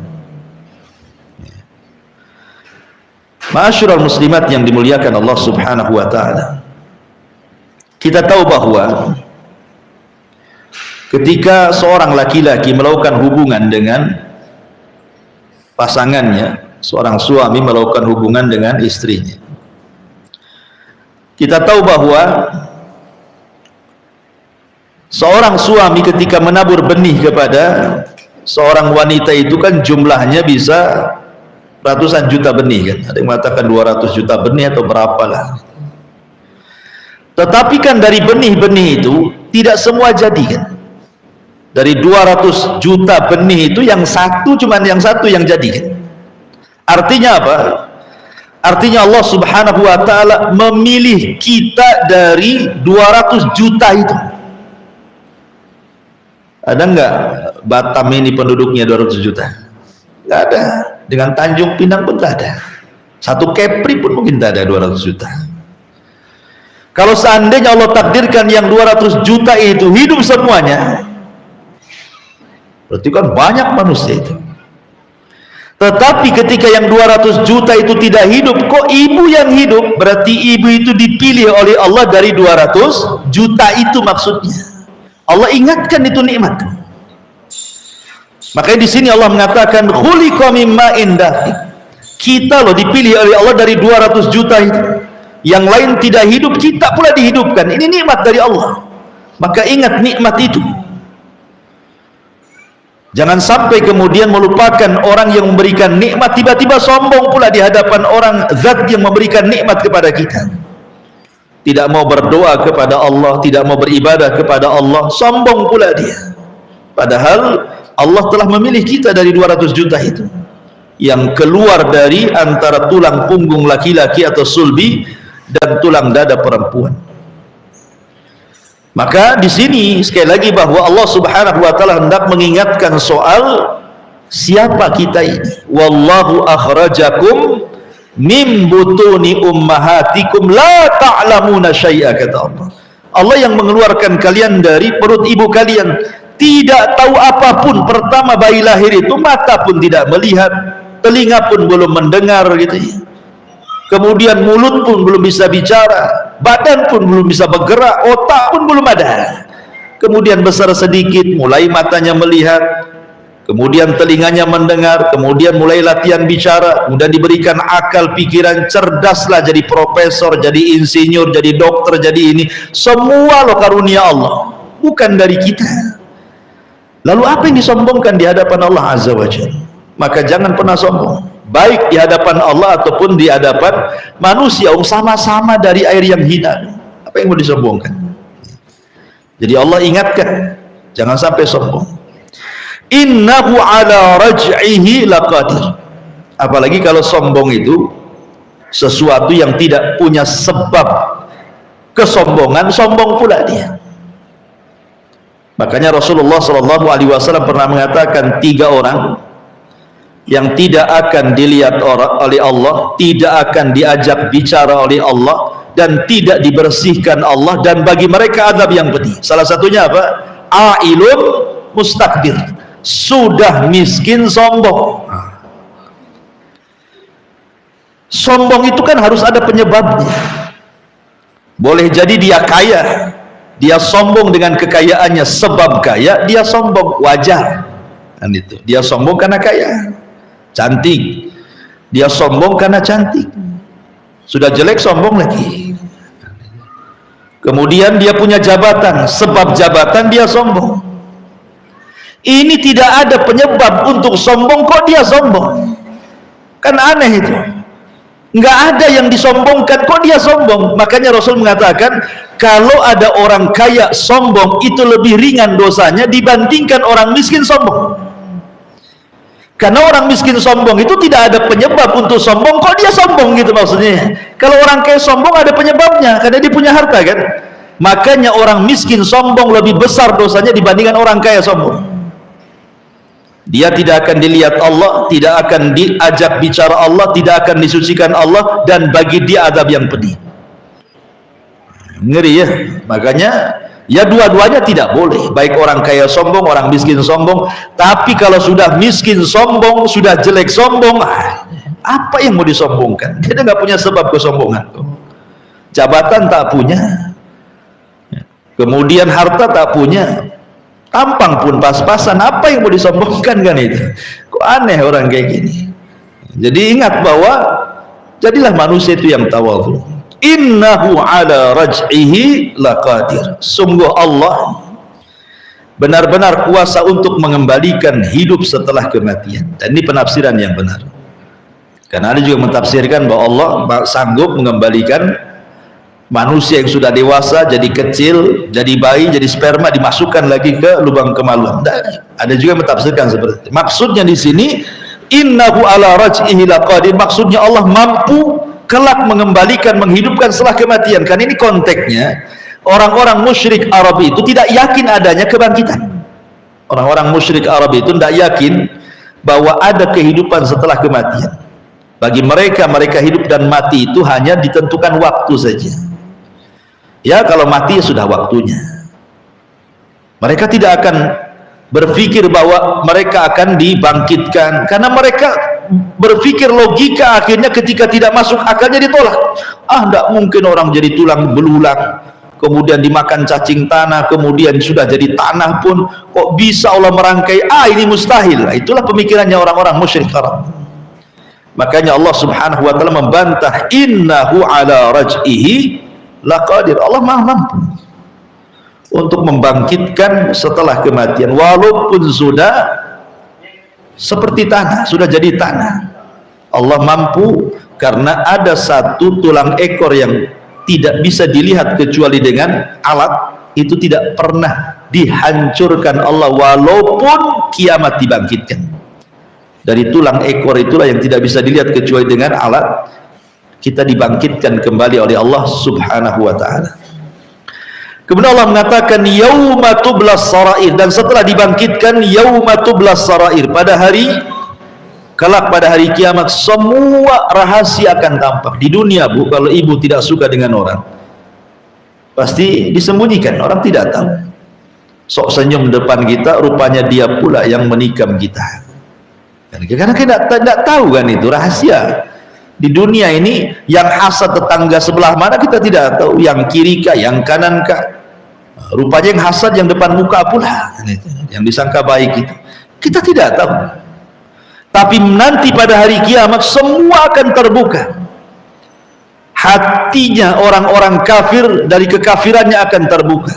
Ma'asyiral muslimat yang dimuliakan Allah subhanahu wa ta'ala, kita tahu bahwa ketika seorang laki-laki melakukan hubungan dengan pasangannya, seorang suami melakukan hubungan dengan istrinya, kita tahu bahwa seorang suami ketika menabur benih kepada seorang wanita itu kan jumlahnya bisa ratusan juta benih kan, ada yang mengatakan 200 juta benih atau berapalah. Tetapi kan dari benih-benih itu tidak semua jadi kan. Dari 200 juta benih itu yang satu, cuman yang satu yang jadi kan. Artinya apa? Artinya Allah subhanahu wa ta'ala memilih kita dari 200 juta itu. Ada enggak Batam ini penduduknya 200 juta? Enggak ada. Dengan Tanjung Pinang pun enggak ada. Satu Kepri pun mungkin tidak ada 200 juta. Kalau seandainya Allah takdirkan yang 200 juta itu hidup semuanya, berarti kan banyak manusia itu. Tetapi ketika yang 200 juta itu tidak hidup, kok ibu yang hidup? Berarti ibu itu dipilih oleh Allah dari 200 juta itu maksudnya. Allah ingatkan itu nikmat. Makanya di sini Allah mengatakan khuliqa mimma indafiq. Kita loh dipilih oleh Allah dari 200 juta itu. Yang lain tidak hidup, kita pula dihidupkan. Ini nikmat dari Allah. Maka ingat nikmat itu. Jangan sampai kemudian melupakan orang yang memberikan nikmat, tiba-tiba sombong pula di hadapan orang zat yang memberikan nikmat kepada kita. Tidak mau berdoa kepada Allah, tidak mau beribadah kepada Allah, sombong pula dia. Padahal Allah telah memilih kita dari 200 juta itu, yang keluar dari antara tulang punggung laki-laki atau sulbi dan tulang dada perempuan. Maka di sini sekali lagi bahwa Allah subhanahu wa ta'ala hendak mengingatkan soal siapa kita ini. Wallahu akhrajakum min butuni ummahatikum la ta'lamuna syai'a, kata Allah. Allah yang mengeluarkan kalian dari perut ibu kalian, tidak tahu apapun. Pertama bayi lahir itu mata pun tidak melihat, telinga pun belum mendengar gitu ya. Kemudian mulut pun belum bisa bicara, badan pun belum bisa bergerak, otak pun belum ada. Kemudian besar sedikit mulai matanya melihat, kemudian telinganya mendengar, kemudian mulai latihan bicara, kemudian diberikan akal pikiran, cerdaslah jadi profesor, jadi insinyur, jadi dokter, jadi ini. Semua loh karunia Allah, bukan dari kita. Lalu apa yang disombongkan di hadapan Allah Azza wa Jalla? Maka jangan pernah sombong, baik di hadapan Allah ataupun di hadapan manusia. Sama-sama dari air yang hina. Apa yang mau disombongkan? Jadi Allah ingatkan, jangan sampai sombong. Innahu ala raj'ihi laqadir. Apalagi kalau sombong itu sesuatu yang tidak punya sebab kesombongan, sombong pula dia. Makanya Rasulullah SAW pernah mengatakan 3 orang yang tidak akan dilihat oleh Allah, tidak akan diajak bicara oleh Allah, dan tidak dibersihkan Allah, dan bagi mereka azab yang pedih. Salah satunya apa? Ailun mustakbir, sudah miskin sombong. Sombong itu kan harus ada penyebabnya. Boleh jadi dia kaya, dia sombong dengan kekayaannya, sebab kaya dia sombong, wajar kan itu. Dia sombong karena kaya. Cantik, dia sombong karena cantik. Sudah jelek sombong lagi. Kemudian dia punya jabatan, sebab jabatan dia sombong. Ini tidak ada penyebab untuk sombong, kok dia sombong? Kan aneh itu. Nggak ada yang disombongkan, kok dia sombong? Makanya Rasul mengatakan, kalau ada orang kaya sombong, itu lebih ringan dosanya dibandingkan orang miskin sombong. Karena orang miskin sombong itu tidak ada penyebab untuk sombong, kok dia sombong gitu maksudnya. Kalau orang kaya sombong ada penyebabnya, karena dia punya harta kan. Makanya orang miskin sombong lebih besar dosanya dibandingkan orang kaya sombong. Dia tidak akan dilihat Allah, tidak akan diajak bicara Allah, tidak akan disucikan Allah, dan bagi dia azab yang pedih. Ngeri ya. Makanya ya dua-duanya tidak boleh, baik orang kaya sombong, orang miskin sombong. Tapi kalau sudah miskin sombong, sudah jelek sombong, apa yang mau disombongkan? Dia nggak punya sebab kesombongan. Jabatan tak punya, kemudian harta tak punya, tampang pun pas-pasan, apa yang mau disombongkan kan itu? Kok aneh orang kayak gini. Jadi ingat bahwa jadilah manusia itu yang tawadhu. Innahu ala raj'ihi laqadir. Sungguh Allah benar-benar kuasa untuk mengembalikan hidup setelah kematian. Dan ini penafsiran yang benar. Karena ada juga mentafsirkan bahwa Allah sanggup mengembalikan manusia yang sudah dewasa jadi kecil, jadi bayi, jadi sperma, dimasukkan lagi ke lubang kemaluan. Ada juga mentafsirkan seperti itu. Maksudnya di sini innahu ala raj'ihi laqadir, maksudnya Allah mampu kelak mengembalikan, menghidupkan setelah kematian. Kan ini konteksnya orang-orang musyrik Arab itu tidak yakin adanya kebangkitan. Orang-orang musyrik Arab itu tidak yakin bahwa ada kehidupan setelah kematian. Bagi mereka, mereka hidup dan mati itu hanya ditentukan waktu saja. Ya, kalau mati sudah waktunya. Mereka tidak akan berpikir bahwa mereka akan dibangkitkan, karena mereka berpikir logika akhirnya ketika tidak masuk akalnya ditolak. Tidak mungkin orang jadi tulang belulang, kemudian dimakan cacing tanah, kemudian sudah jadi tanah pun kok bisa Allah merangkai. Ini mustahil. Itulah pemikirannya orang-orang musyrik Arab. Makanya Allah subhanahu wa ta'ala membantah, innahu ala raj'ihi laqadir. Allah maha mampu untuk membangkitkan setelah kematian, walaupun sudah seperti tanah, sudah jadi tanah. Allah mampu karena ada satu tulang ekor yang tidak bisa dilihat kecuali dengan alat, itu tidak pernah dihancurkan Allah walaupun kiamat dibangkitkan. Dari tulang ekor itulah yang tidak bisa dilihat kecuali dengan alat, kita dibangkitkan kembali oleh Allah subhanahu wa ta'ala. Kemudian Allah mengatakan yauma tublas sarair, dan setelah dibangkitkan yauma tublas sarair, pada hari kelak, pada hari kiamat, semua rahasia akan tampak. Di dunia Bu, kalau ibu tidak suka dengan orang pasti disembunyikan, orang tidak tahu. Sok senyum depan kita, rupanya dia pula yang menikam kita. Karena kita tidak tahu kan, itu rahasia. Di dunia ini yang hasad tetangga sebelah mana kita tidak tahu, yang kiri kah, yang kanan kah. Rupanya yang hasad yang depan muka pula, yang disangka baik itu kita tidak tahu. Tapi nanti pada hari kiamat semua akan terbuka. Hatinya orang-orang kafir dari kekafirannya akan terbuka,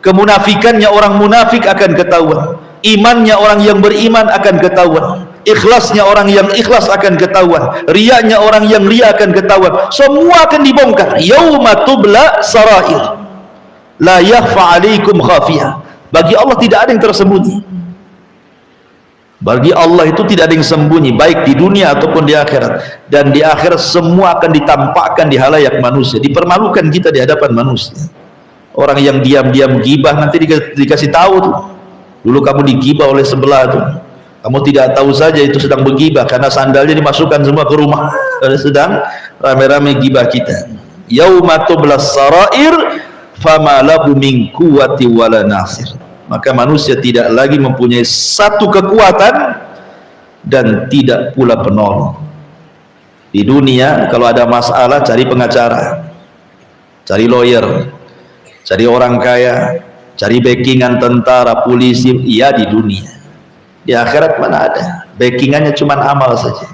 kemunafikannya orang munafik akan ketahuan, imannya orang yang beriman akan ketahuan, ikhlasnya orang yang ikhlas akan ketahuan, riyanya orang yang riya akan ketahuan. Semua akan dibongkar. Yauma tubla sarair la yakhfa alaikum khafiyah. Bagi Allah tidak ada yang tersembunyi. Bagi Allah itu tidak ada yang sembunyi, baik di dunia ataupun di akhirat. Dan di akhirat semua akan ditampakkan di halayak manusia, dipermalukan kita di hadapan manusia. Orang yang diam-diam gibah nanti dikasih tahu tuh, dulu kamu digibah oleh sebelah tuh, Kamu tidak tahu saja itu sedang bergibah karena sandalnya dimasukkan semua ke rumah. Sedang rame-rame gibah kita. Yauma tublas sarair fama lahu min quwwati wala nasir. Maka manusia tidak lagi mempunyai satu kekuatan dan tidak pula penolong. Di dunia kalau ada masalah cari pengacara, cari lawyer, cari orang kaya, cari backingan tentara, polisi. Iya di dunia. Di akhirat mana ada? Backingannya cuma amal saja.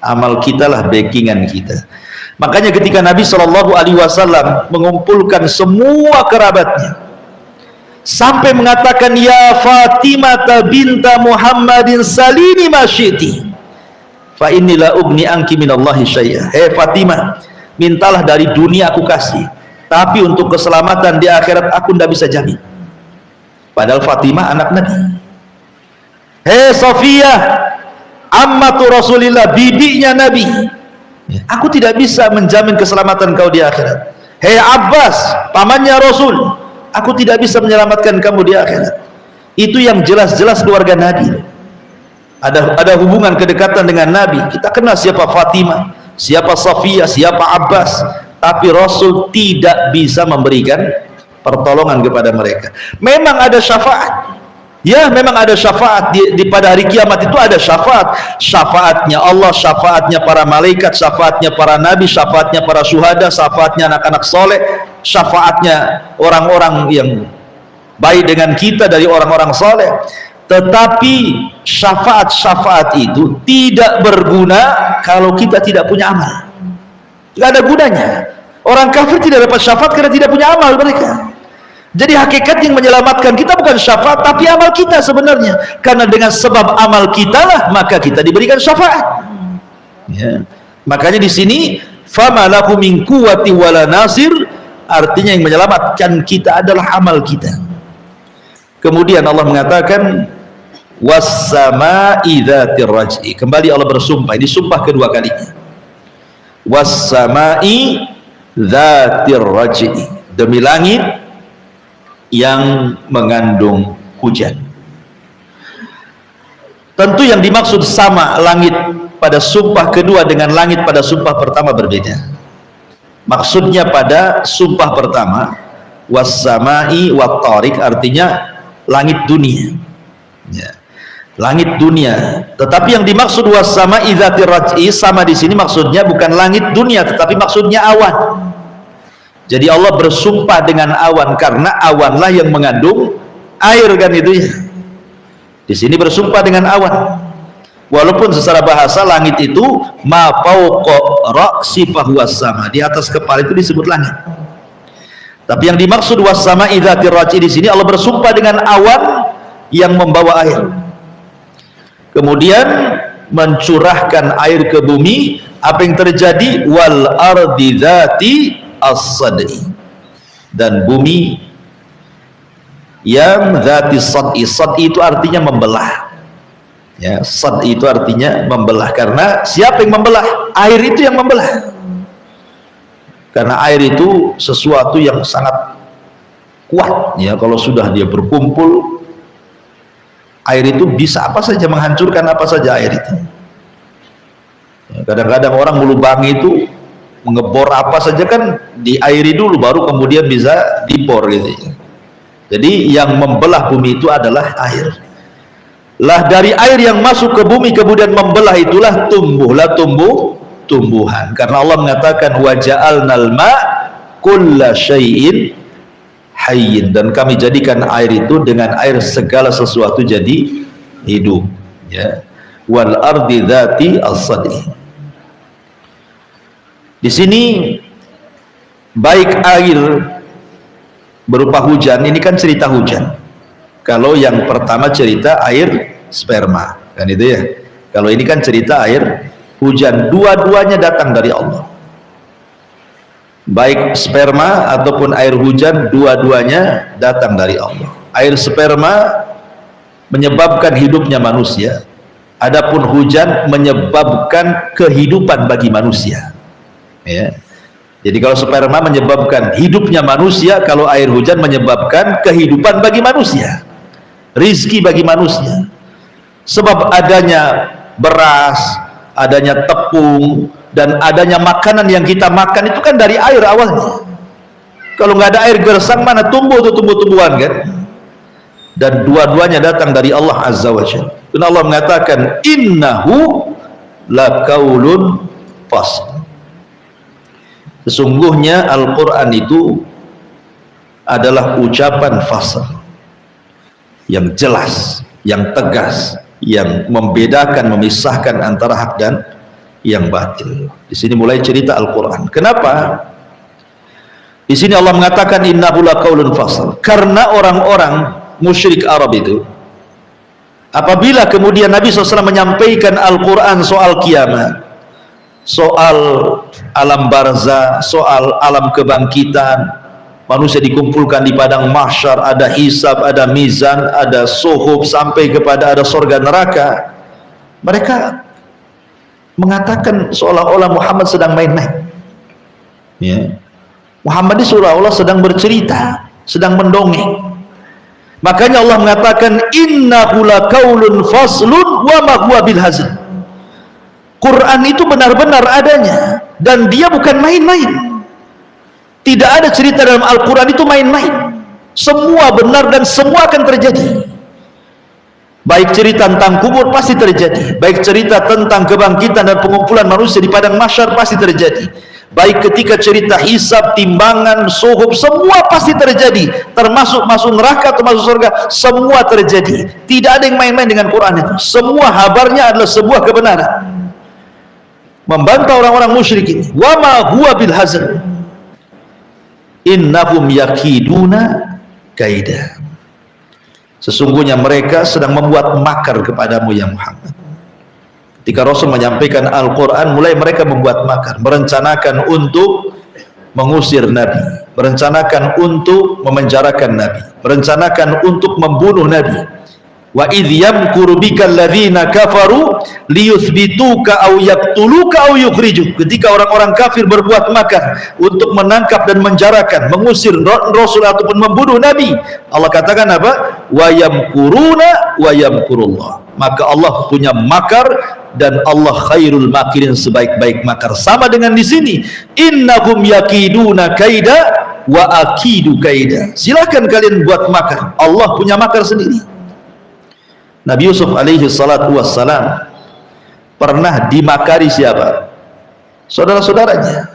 Amal kita lah backingan kita. Makanya ketika Nabi SAW mengumpulkan semua kerabatnya sampai mengatakan, ya Fatimah binta Muhammadin salini masyiti fa innila ugni anki minallahi syai'a. Hei Fatimah, mintalah dari dunia aku kasih, tapi untuk keselamatan di akhirat aku tidak bisa jamin. Padahal Fatimah anak Nabi. Hei Sofiyah, ammatu Rasulillah, bibinya Nabi, aku tidak bisa menjamin keselamatan kau di akhirat. Hei Abbas, pamannya Rasul, aku tidak bisa menyelamatkan kamu di akhirat. Itu yang jelas-jelas keluarga Nabi. Ada hubungan kedekatan dengan Nabi. Kita kenal siapa Fatimah, siapa Sofiyah, siapa Abbas, tapi Rasul tidak bisa memberikan pertolongan kepada mereka. Memang ada syafaat. Ya, memang ada syafaat di pada hari kiamat. Itu ada syafaat. Syafaatnya Allah, syafaatnya para malaikat, syafaatnya para nabi, syafaatnya para syuhada, syafaatnya anak-anak soleh, syafaatnya orang-orang yang baik dengan kita dari orang-orang soleh. Tetapi syafaat-syafaat itu tidak berguna kalau kita tidak punya amal. Tidak ada gunanya. Orang kafir tidak dapat syafaat karena tidak punya amal mereka. Jadi hakikat yang menyelamatkan kita bukan syafaat, tapi amal kita sebenarnya. Karena dengan sebab amal kita lah maka kita diberikan syafaat. Ya. Makanya di sini fama lahu min quwwati wala nasir, artinya yang menyelamatkan kita adalah amal kita. Kemudian Allah mengatakan was-sama'i dzatir raj'i. Kembali Allah bersumpah, ini sumpah kedua kalinya. Was-sama'i dzatir raj'i, demi langit yang mengandung hujan. Tentu yang dimaksud sama langit pada sumpah kedua dengan langit pada sumpah pertama berbeda. Maksudnya pada sumpah pertama was-sama'i wat-tariq, artinya langit dunia, ya, langit dunia. Tetapi yang dimaksud was-sama'i dzatir raj'i, sama di sini maksudnya bukan langit dunia tetapi maksudnya awan. Jadi Allah bersumpah dengan awan karena awanlah yang mengandung air, kan itu ya. Di sini bersumpah dengan awan. Walaupun secara bahasa langit itu ma fawqa ra'si fahuwas sama, di atas kepala itu disebut langit. Tapi yang dimaksud was-sama'i dzatir raj'i di sini Allah bersumpah dengan awan yang membawa air. Kemudian mencurahkan air ke bumi. Apa yang terjadi? Wal ardi dzati as-sad'i, dan bumi yang dzati sad'i. Sad'i itu artinya membelah. Ya, sad'i itu artinya membelah. Karena siapa yang membelah? Air itu yang membelah. Karena air itu sesuatu yang sangat kuat. Ya, kalau sudah dia berkumpul, air itu bisa apa saja menghancurkan apa saja air itu. Kadang-kadang orang melubangi itu mengebor apa saja kan diairi dulu baru kemudian bisa dibor gitu ya. Jadi yang membelah bumi itu adalah air. Lah dari air yang masuk ke bumi kemudian membelah itulah tumbuhan. Karena Allah mengatakan wa ja'alnal ma kulla syai'in hayyin, dan kami jadikan air itu dengan air segala sesuatu jadi hidup, ya. Wal ardi dzati as-sad'i. Di sini baik air berupa hujan, ini kan cerita hujan. Kalau yang pertama cerita air sperma, kan itu ya. Kalau ini kan cerita air hujan, dua-duanya datang dari Allah. Baik sperma ataupun air hujan, dua-duanya datang dari Allah. Air sperma menyebabkan hidupnya manusia, adapun hujan menyebabkan kehidupan bagi manusia. Ya. Jadi kalau sperma menyebabkan hidupnya manusia, kalau air hujan menyebabkan kehidupan bagi manusia, rizki bagi manusia. Sebab adanya beras, adanya tepung, dan adanya makanan yang kita makan itu kan dari air awalnya. Kalau nggak ada air gersang, mana tumbuh tuh tumbuh-tumbuhan kan? Dan dua-duanya datang dari Allah Azza wa Jalla. Dan Allah mengatakan innahu laqaulun fasl. Sesungguhnya Al-Quran itu adalah ucapan fasl yang jelas, yang tegas, yang membedakan, memisahkan antara hak dan yang batil. Di sini mulai cerita Al-Quran. Kenapa? Di sini Allah mengatakan innahu laqaulun fasl. Karena orang-orang musyrik Arab itu, apabila kemudian Nabi SAW menyampaikan Al-Quran soal kiamat, soal alam barzah, soal alam kebangkitan, manusia dikumpulkan di padang mahsyar, ada hisab, ada mizan, ada suhub, sampai kepada ada surga neraka, mereka mengatakan seolah-olah Muhammad sedang main-main, ya. Muhammad ini seolah-olah sedang bercerita, sedang mendongeng. Makanya Allah mengatakan innahu laqaulun faslun wa ma huwa bil hazl. Quran itu benar-benar adanya dan dia bukan main-main. Tidak ada cerita dalam Al-Quran itu main-main. Semua benar dan semua akan terjadi. Baik cerita tentang kubur pasti terjadi, baik cerita tentang kebangkitan dan pengumpulan manusia di padang mahsyar pasti terjadi, baik ketika cerita hisab, timbangan, suhub, semua pasti terjadi, termasuk masuk neraka atau masuk surga, semua terjadi. Tidak ada yang main-main dengan Quran itu. Semua habarnya adalah sebuah kebenaran. Membantah orang-orang musyrik ini, wa ma huwa bil hazl innahum yakiduna kaida. Sesungguhnya mereka sedang membuat makar kepadamu ya Muhammad. Ketika Rasul menyampaikan Al-Quran, mulai mereka membuat makar, merencanakan untuk mengusir Nabi, merencanakan untuk memenjarakan Nabi, merencanakan untuk membunuh Nabi. Wa idh yamkuru bika alladhina kafaru liyuthbituka aw yaqtuluka aw yukhrijuk. Ketika orang-orang kafir berbuat makar untuk menangkap dan menjarakan, mengusir Rasul ataupun membunuh Nabi, Allah katakan apa? Wa yamkuruna wa yamkurullah. Maka Allah punya makar dan Allah khairul makirin, sebaik-baik makar. Sama dengan di sini, innahum yakiduna kaida wa akidu kaida. Silakan kalian buat makar, Allah punya makar sendiri. Nabi Yusuf alaihi salatu wassalam pernah dimakari siapa? Saudara-saudaranya.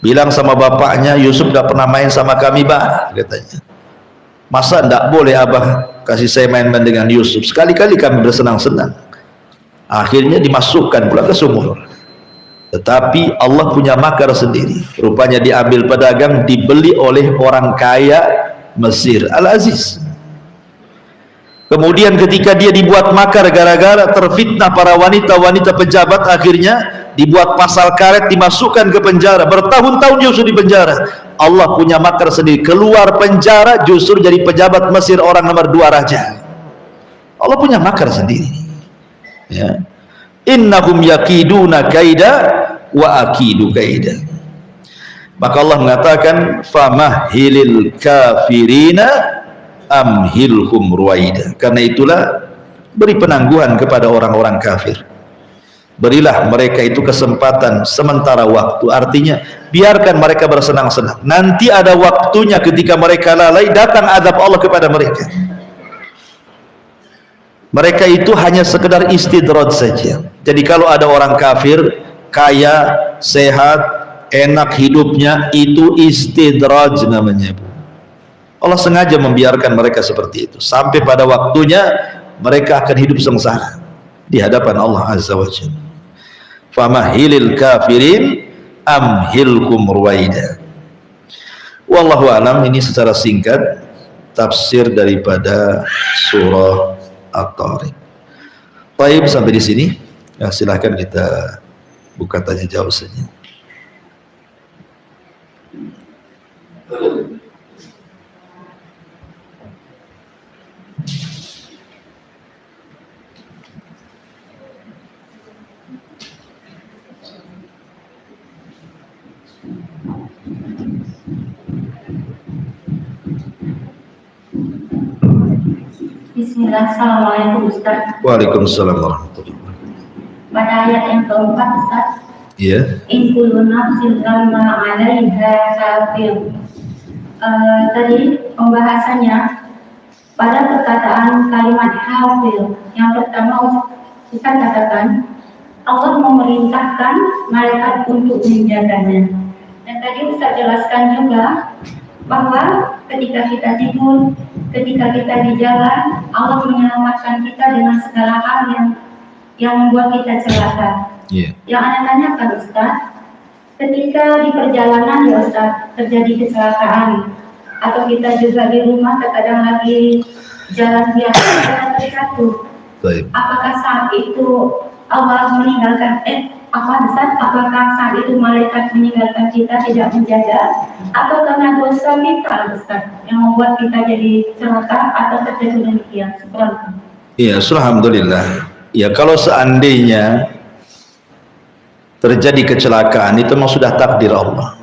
Bilang sama bapaknya, Yusuf gak pernah main sama kami bah, katanya. Masa tidak boleh abah kasih saya main-main dengan Yusuf? Sekali-kali kami bersenang-senang. Akhirnya dimasukkan pula ke sumur. Tetapi Allah punya makar sendiri. Rupanya diambil pedagang, dibeli oleh orang kaya Mesir, Al-Aziz. Kemudian ketika dia dibuat makar gara-gara terfitnah para wanita-wanita pejabat, akhirnya dibuat pasal karet, dimasukkan ke penjara. Bertahun-tahun Yusuf di penjara. Allah punya makar sendiri. Keluar penjara justru jadi pejabat Mesir, orang nomor 2 raja. Allah punya makar sendiri. Ya. Innahum yakiduna kaida wa akidu kaida. Maka Allah mengatakan famahhilil kafirina amhilhum ruwaida. Karena itulah beri penangguhan kepada orang-orang kafir, berilah mereka itu kesempatan sementara waktu. Artinya biarkan mereka bersenang-senang, nanti ada waktunya ketika mereka lalai, datang azab Allah kepada mereka. Mereka itu hanya sekedar istidraj saja. Jadi kalau ada orang kafir kaya, sehat, enak hidupnya, itu istidraj namanya. Allah sengaja membiarkan mereka seperti itu sampai pada waktunya mereka akan hidup sengsara di hadapan Allah Azza wa Jalla. Famahilil kafirin amhilkum ruwaida. Wallahu alam. Ini secara singkat tafsir daripada surah At-Tariq. Baik, sampai di sini. Ya, silahkan kita buka tanya jawab saja. Bismillah, Assalamualaikum Ustaz. Waalaikumsalam warahmatullahi wabarakatuh. Pada ayat yang keempat Ustaz, Iya. in kullu nafsin lamma 'alaiha hafidh. Tadi pembahasannya pada perkataan kalimat hafidh. Yang pertama Ustaz katakan Allah memerintahkan malaikat untuk menjaganya. Dan tadi Ustaz jelaskan juga bahwa ketika kita tidur, ketika kita di jalan, Allah menyelamatkan kita dengan segala hal yang membuat kita celaka. Yeah. Yang Anda tanyakan Ustaz, ketika di perjalanan ya Ustaz terjadi kecelakaan, atau kita juga di rumah terkadang lagi jalan biasa kita terjatuh, apakah saat itu Allah meninggalkan apakah saat itu malaikat meninggalkan kita tidak menjaga, atau karena dosa kita Ustaz yang membuat kita jadi celaka atau terjadi demikian? Iya, alhamdulillah. Ya, kalau seandainya terjadi kecelakaan itu memang sudah takdir Allah.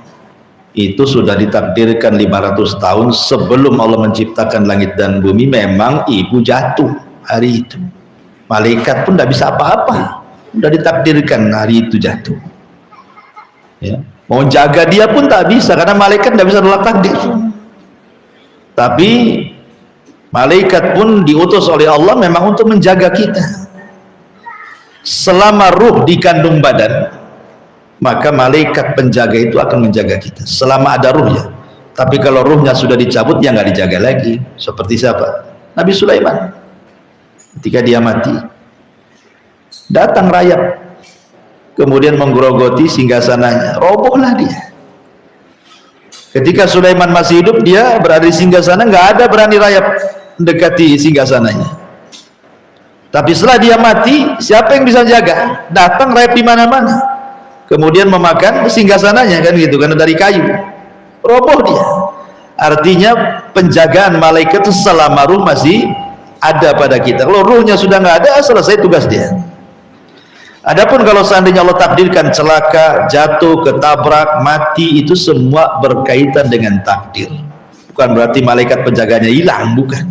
Itu sudah ditakdirkan 500 tahun sebelum Allah menciptakan langit dan bumi. Memang ibu jatuh hari itu. Malaikat pun tidak bisa apa-apa. Sudah ditakdirkan hari itu jatuh. Ya. Mau jaga dia pun tak bisa karena malaikat tidak bisa nolak takdir. Tapi malaikat pun diutus oleh Allah memang untuk menjaga kita. Selama ruh di kandung badan, maka malaikat penjaga itu akan menjaga kita selama ada ruhnya. Tapi kalau ruhnya sudah dicabut, ya nggak dijaga lagi. Seperti siapa? Nabi Sulaiman. Ketika dia mati, datang rayap, kemudian menggerogoti singgasananya, robohlah dia. Ketika Sulaiman masih hidup, dia berada di singgasana, nggak ada berani rayap mendekati singgasananya. Tapi setelah dia mati, siapa yang bisa jaga? Datang rayap di mana-mana, kemudian memakan singgasananya, kan gitu, karena dari kayu, roboh dia. Artinya penjagaan malaikat itu selama ruh masih ada pada kita. Kalau ruhnya sudah nggak ada, selesai tugas dia. Adapun kalau seandainya Allah takdirkan celaka, jatuh, ketabrak, mati, itu semua berkaitan dengan takdir. Bukan berarti malaikat penjaganya hilang, bukan.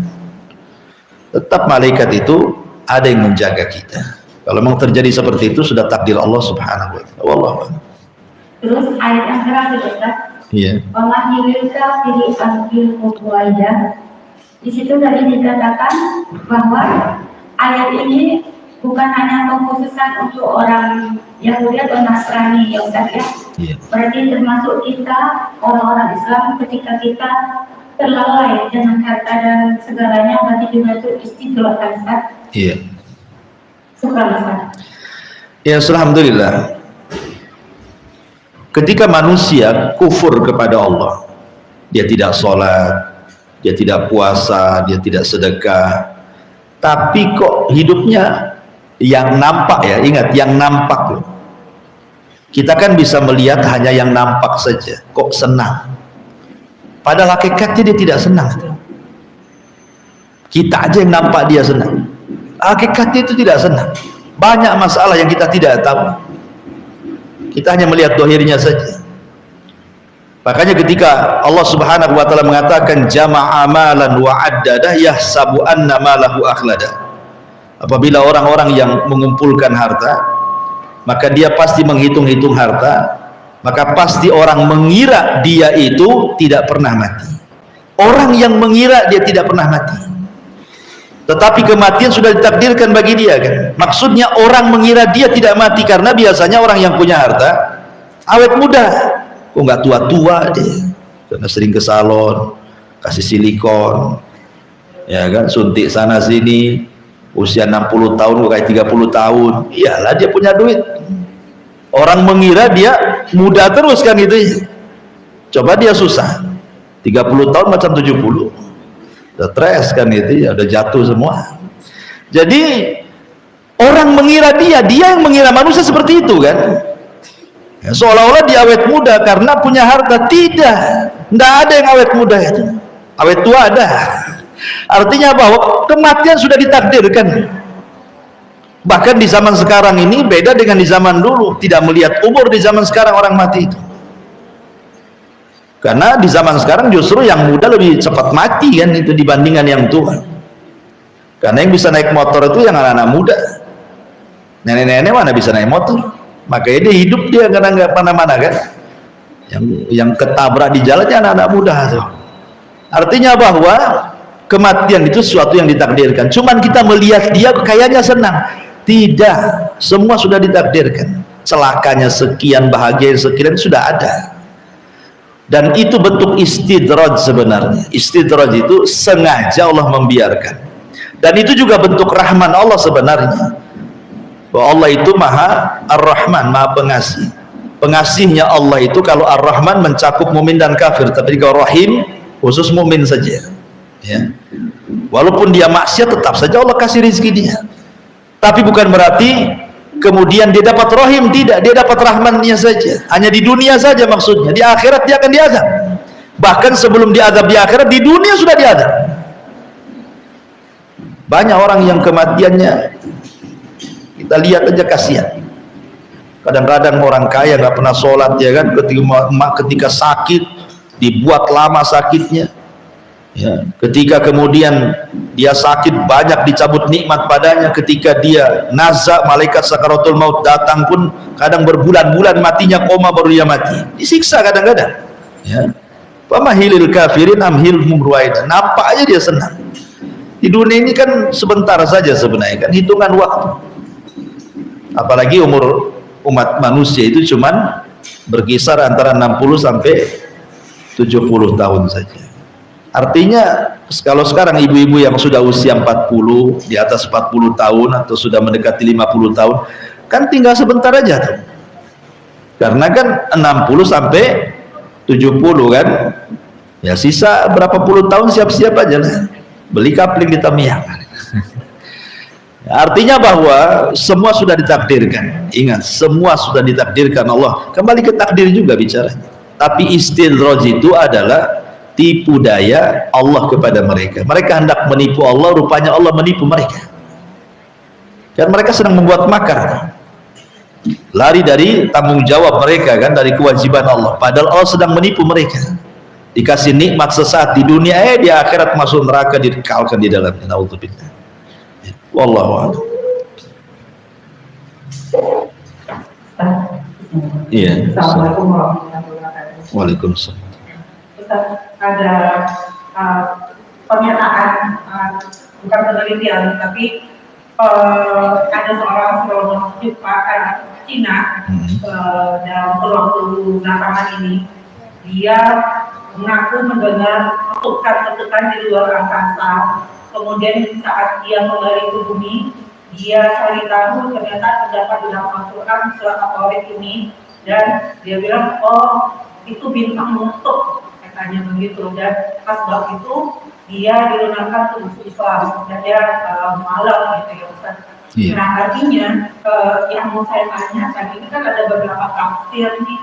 Tetap malaikat itu ada yang menjaga kita. Kalau memang terjadi seperti itu, sudah takdir Allah Subhanahu wa ta'ala. Wallahu a'lam. Terus ayat yang terakhir Ustaz. Iya. Pemahililka pilih ambil kubuaya. Di situ tadi dikatakan bahwa ayat ini bukan hanya pengkhususan untuk orang Yahudi atau Nasrani ya Ustaz ya. Yeah. Berarti termasuk kita orang-orang Islam ketika kita terlalai dengan harta dan segalanya, berarti juga itu istighfar kan Ustaz? Iya. Syukur Ustaz. Ya, alhamdulillah. Ketika manusia kufur kepada Allah, dia tidak sholat, dia tidak puasa, dia tidak sedekah, tapi kok hidupnya yang nampak, ya ingat, yang nampak. Kita kan bisa melihat hanya yang nampak saja, kok senang, padahal hakikatnya dia tidak senang. Kita aja yang nampak dia senang, hakikatnya itu tidak senang. Banyak masalah yang kita tidak tahu, kita hanya melihat dohirnya saja. Makanya ketika Allah Subhanahu wa ta'ala mengatakan jama'a malan wa addadah yahsabu anna malahu akhlada, apabila orang-orang yang mengumpulkan harta, maka dia pasti menghitung-hitung harta, maka pasti orang mengira dia itu tidak pernah mati. Orang yang mengira dia tidak pernah mati, tetapi kematian sudah ditakdirkan bagi dia, kan? Maksudnya orang mengira dia tidak mati karena biasanya orang yang punya harta awet muda. Kok nggak tua-tua dia, karena sering ke salon, kasih silikon, ya kan, suntik sana sini, usia 60 tahun kok kayak 30 tahun. Iyalah dia punya duit. Orang mengira dia muda terus, kan gitu. Coba dia susah 30 tahun macam 70, udah stres, kan gitu ya, udah jatuh semua. Jadi orang mengira dia yang mengira manusia seperti itu, kan ya, seolah-olah dia awet muda karena punya harta. Tidak ada yang awet muda itu, awet tua ada. Artinya bahwa kematian sudah ditakdirkan. Bahkan di zaman sekarang ini beda dengan di zaman dulu. Tidak melihat umur di zaman sekarang orang mati itu, karena di zaman sekarang justru yang muda lebih cepat mati, kan itu, dibandingkan yang tua. Karena yang bisa naik motor itu yang anak-anak muda. Nenek-nenek mana bisa naik motor? Makanya dia hidup dia karena nggak mana-mana kan. Yang ketabrak di jalannya anak-anak muda tuh. Artinya bahwa kematian itu sesuatu yang ditakdirkan. Cuman kita melihat dia kayaknya senang. Tidak, semua sudah ditakdirkan. Celakanya sekian, bahagia sekian sudah ada. Dan itu bentuk istidraj sebenarnya. Istidraj itu sengaja Allah membiarkan. Dan itu juga bentuk rahman Allah sebenarnya. Bahwa Allah itu Maha Ar-Rahman, Maha Pengasih. Pengasihnya Allah itu kalau Ar-Rahman mencakup mumin dan kafir, tapi kalau Rahim khusus mumin saja. Ya. Walaupun dia maksiat tetap saja Allah kasih rezeki dia. Tapi bukan berarti kemudian dia dapat Rahim, tidak, dia dapat rahmannya saja. Hanya di dunia saja maksudnya. Di akhirat dia akan diazab. Bahkan sebelum diazab di akhirat, di dunia sudah diazab. Banyak orang yang kematiannya kita lihat aja kasihan. Kadang-kadang orang kaya nggak pernah sholat ya kan, ketika sakit dibuat lama sakitnya. Ya, ketika kemudian dia sakit banyak dicabut nikmat padanya, ketika dia nazak malaikat sakaratul maut datang pun kadang berbulan-bulan matinya, koma baru dia mati, disiksa kadang-kadang. Ya, pamahilil kafirin amhilhum ruwaida, nampak aja dia senang. Di dunia ini kan sebentar saja sebenarnya kan, hitungan waktu. Apalagi umur umat manusia itu cuman berkisar antara 60 sampai 70 tahun saja. Artinya kalau sekarang ibu-ibu yang sudah usia 40, di atas 40 tahun atau sudah mendekati 50 tahun, kan tinggal sebentar aja tuh. Karena kan 60 sampai 70 kan, ya sisa berapa puluh tahun siap-siap aja lah. Beli kapling di Tamiang. Artinya bahwa semua sudah ditakdirkan. Ingat, semua sudah ditakdirkan Allah. Kembali ke takdir juga bicaranya. Tapi istidraj itu adalah tipu daya Allah kepada mereka. Mereka hendak menipu Allah, rupanya Allah menipu mereka. Dan mereka sedang membuat makar. Lari dari tanggung jawab mereka kan, dari kewajiban Allah. Padahal Allah sedang menipu mereka. Dikasih nikmat sesaat di dunia, di akhirat masuk neraka, dikekalkan di dalamnya. Naudzubillah. Wallahu a'lam. Iya. Assalamualaikum warahmatullahi wabarakatuh. Waalaikumsalam. Ustaz, ada pernyataan, bukan penelitian, tapi ada seorang astronom Cina dalam waktu belakangan ini, dia mengaku mendengar ketukan-ketukan di luar angkasa. Kemudian saat dia kembali ke bumi, dia cari tahu ternyata terdapat di dalam Al-Quran surat At-Tariq ini, dan dia bilang, oh itu bintang menutup, katanya begitu. Dan pas waktu itu dia dilunakkan ke musuh Islam dan dia malam gitu ya Ustaz. Yeah. Nah artinya yang mau saya tanyakan ini kan ada beberapa tafsir nih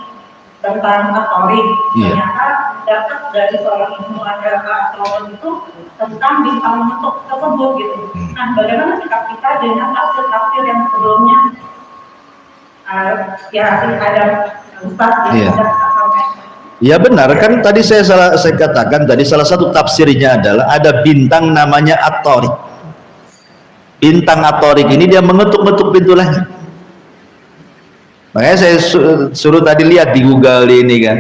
tentang At-Tariq. Yeah. Ternyata dapat dari seorang ilmu astronom itu tentang bintang menutup tersebut gitu. Nah bagaimana sikap kita dengan tafsir-tafsir yang sebelumnya? Ya ada Ustaz yang sudah sampaikan. Ya benar kan, tadi saya katakan tadi salah satu tafsirnya adalah ada bintang namanya At-Tariq. Bintang At-Tariq ini dia mengetuk-ngetuk pintu langit. Makanya saya suruh tadi lihat di Google ini kan,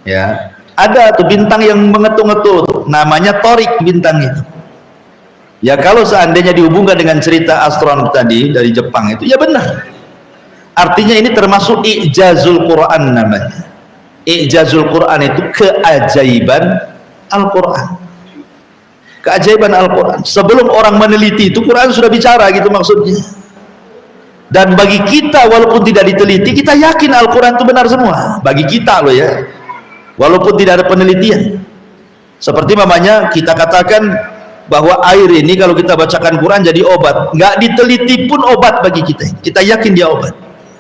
ya ada tuh bintang yang mengetuk-ngetuk, namanya Tariq bintang itu. Ya kalau seandainya dihubungkan dengan cerita astronom tadi dari Jepang itu, ya benar. Artinya ini termasuk i'jazul Quran namanya. I'jazul Quran itu keajaiban Al-Quran. Keajaiban Al-Quran. Sebelum orang meneliti itu, Quran sudah bicara gitu maksudnya. Dan bagi kita walaupun tidak diteliti, kita yakin Al-Quran itu benar semua. Bagi kita loh ya, walaupun tidak ada penelitian. Seperti mamanya kita katakan bahwa air ini kalau kita bacakan Quran jadi obat. Nggak diteliti pun obat bagi kita. Kita yakin dia obat.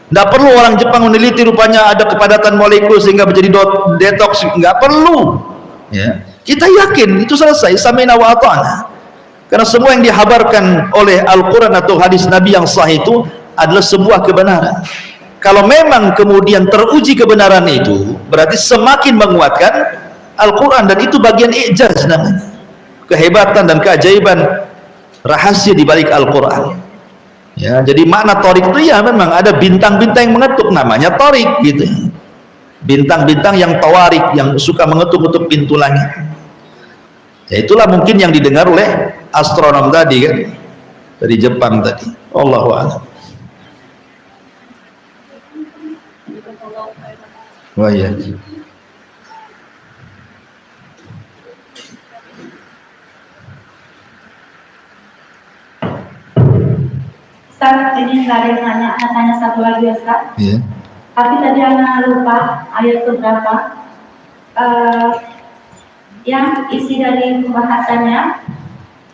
Nggak perlu orang Jepang meneliti rupanya ada kepadatan molekul sehingga menjadi detox. Nggak perlu. Ya. Kita yakin itu selesai. Sami'na wa ata'na. Karena semua yang dihabarkan oleh Al-Quran atau hadis Nabi yang sahih itu adalah sebuah kebenaran. Kalau memang kemudian teruji kebenaran itu, berarti semakin menguatkan Al-Quran, dan itu bagian i'jaz namanya. Kehebatan dan keajaiban rahasia di balik Al-Quran. Ya, jadi makna torik itu ya memang ada bintang-bintang yang mengetuk, namanya torik gitu. Bintang-bintang yang tawarik, yang suka mengetuk-ketuk pintu langit. Ya itulah mungkin yang didengar oleh astronom tadi kan, dari Jepang tadi. Allahu a'lam. Wah ya. Ustaz, ini nggak ada yang tanya satu lagi Ustaz. Iya. Tapi tadi anak lupa ayat keberapa. Yang isi dari pembahasannya,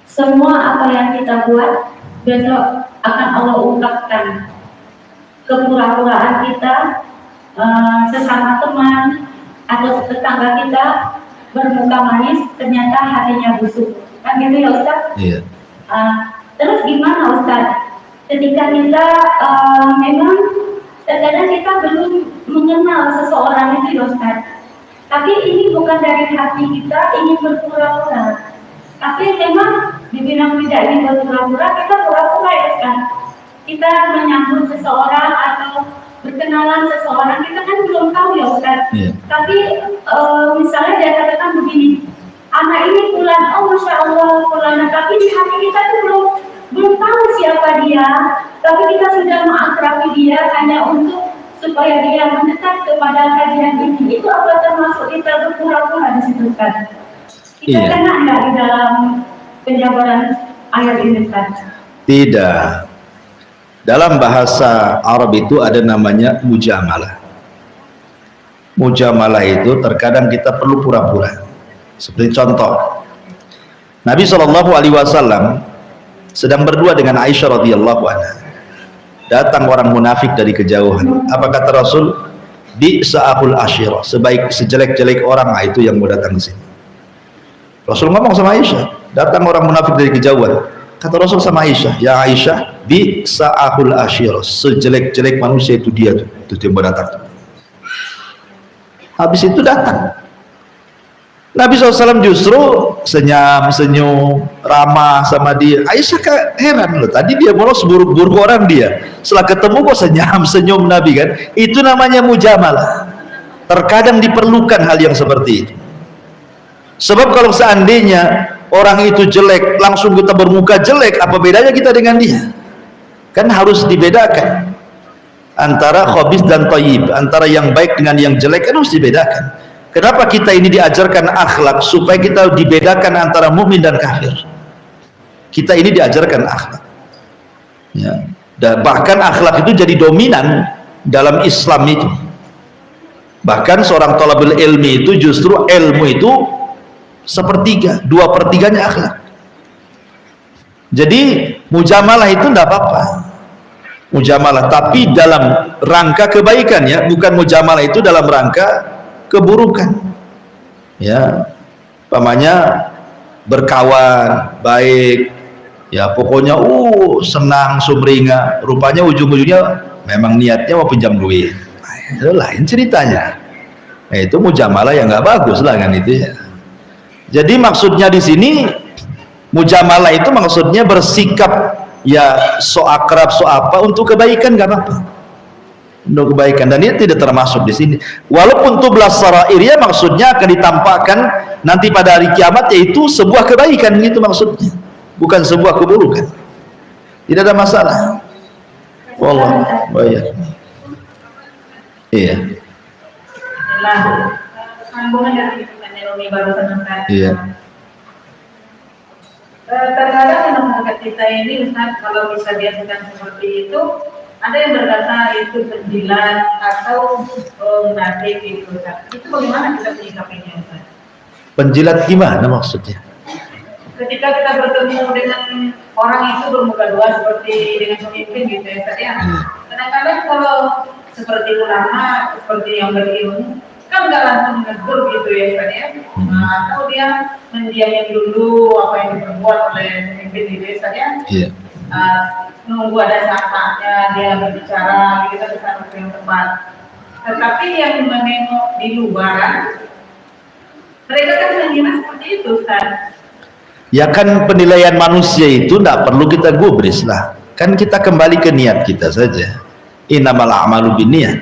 semua apa yang kita buat besok akan Allah ungkapkan. Kepura-puraan kita, sesama teman atau tetangga kita bermuka manis ternyata hatinya busuk, kan gitu ya Ustaz? Iya. Terus gimana Ustaz? Ketika kita memang terkadang kita belum mengenal seseorang itu ya Ustaz, tapi ini bukan dari hati kita ingin berpura-pura, tapi memang dibilang tidak ingin berpura-pura, kita pura-pura ya Ustaz. Kita menyambut seseorang atau berkenalan seseorang, kita kan belum tahu ya Ustaz. Iya. Tapi misalnya dia katakan begini, anak ini fulan, oh Masya Allah fulan, tapi di hati kita tuh belum tahu siapa dia, tapi kita sudah mengakrabi dia hanya untuk supaya dia mendekat kepada kajian ini. Itu apa termasuk kita berpura-pura di situ Ustaz? Kita Iya. kena nggak di dalam penjabaran ayat ini Ustaz? Tidak. Dalam bahasa Arab itu ada namanya mujamalah. Mujamalah itu terkadang kita perlu pura-pura. Seperti contoh, Nabi SAW sedang berdua dengan Aisyah radhiyallahu anha. Datang orang munafik dari kejauhan. Apa kata Rasul? Bi'sa'ahul asyirah, sejelek-jelek orang, itu yang mau datang ke sini. Rasul ngomong sama Aisyah, datang orang munafik dari kejauhan. Kata Rasul sama Aisyah, ya Aisyah, bi'sa'ahul asyirah, sejelek-jelek manusia itu dia tuh, itu yang mau datang. Habis itu datang Nabi SAW justru senyum, ramah sama dia. Aisyah heran loh, tadi dia bolos buruk-buruk orang dia, setelah ketemu kok senyum Nabi kan. Itu namanya mujamalah. Terkadang diperlukan hal yang seperti itu. Sebab kalau seandainya orang itu jelek, langsung kita bermuka jelek, apa bedanya kita dengan dia? Kan harus dibedakan antara khabith dan thayyib, antara yang baik dengan yang jelek kan harus dibedakan. Kenapa kita ini diajarkan akhlak? Supaya kita dibedakan antara mukmin dan kafir. Kita ini diajarkan akhlak. Ya. Dan bahkan akhlak itu jadi dominan dalam Islam itu. Bahkan seorang thalabul ilmi itu justru ilmu itu sepertiga, 2/3-nya akhlak. Jadi mujamalah itu tidak apa-apa. Mujamalah, tapi dalam rangka kebaikan ya, bukan mujamalah itu dalam rangka keburukan. Ya, umpamanya berkawan baik, ya pokoknya senang sumringah, rupanya ujung-ujungnya memang niatnya mau pinjam duit. Itu lain ceritanya. Itu mujamalah yang nggak bagus lah kan itu ya. Jadi maksudnya di sini mujamalah itu maksudnya bersikap ya so akrab so apa untuk kebaikan, nggak apa-apa, untuk kebaikan, dan ini tidak termasuk di sini. Walaupun tublas sarair ya maksudnya akan ditampakkan nanti pada hari kiamat, yaitu sebuah kebaikan, itu maksudnya, bukan sebuah keburukan. Tidak ada masalah. Wallah, baik. Iya. Nah, sambungan dari pertanyaan Umi barusan Ustaz. Iya. Terkadang masyarakat kita ini Ustaz, kalau bisa diajarkan seperti itu, ada yang berkata itu penjilat atau munafik itu Ustaz. Itu bagaimana kita menyikapinya Ustaz? Penjilat gimana maksudnya? Ketika kita bertemu dengan orang itu bermuka dua seperti dengan pemimpin gitu ya Ustaz ya. Kadang-kadang kalau seperti ulama, seperti yang berilmu, kan nggak langsung menegur gitu ya Ustaz ya. Atau dia mendiamkan dulu apa yang diperbuat oleh pemimpin di desa ya. Iya. Nunggu ada saatnya dia berbicara, kita bisa waktu yang tepat. Tetapi yang menengok di luar, mereka kan mengira seperti itu Ustaz. Ya kan penilaian manusia itu tidak perlu kita gubris lah, kan kita kembali ke niat kita saja. Innamal a'malu binniyat.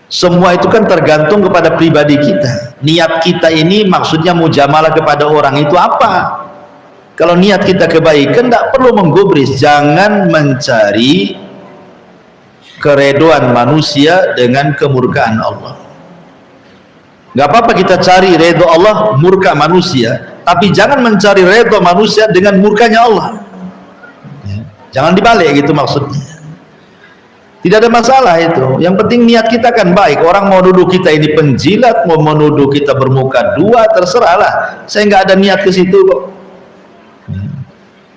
Semua itu kan tergantung kepada pribadi kita. Niat kita ini maksudnya mujamalah kepada orang itu apa? Kalau niat kita kebaikan tidak perlu menggubris, jangan mencari keredoan manusia dengan kemurkaan Allah. Gak apa-apa kita cari redho Allah, murka manusia, tapi jangan mencari redho manusia dengan murkanya Allah. Jangan dibalik gitu maksudnya. Tidak ada masalah itu. Yang penting niat kita kan baik. Orang mau nuduh kita ini penjilat, mau menuduh kita bermuka dua, terserahlah. Saya nggak ada niat ke situ kok.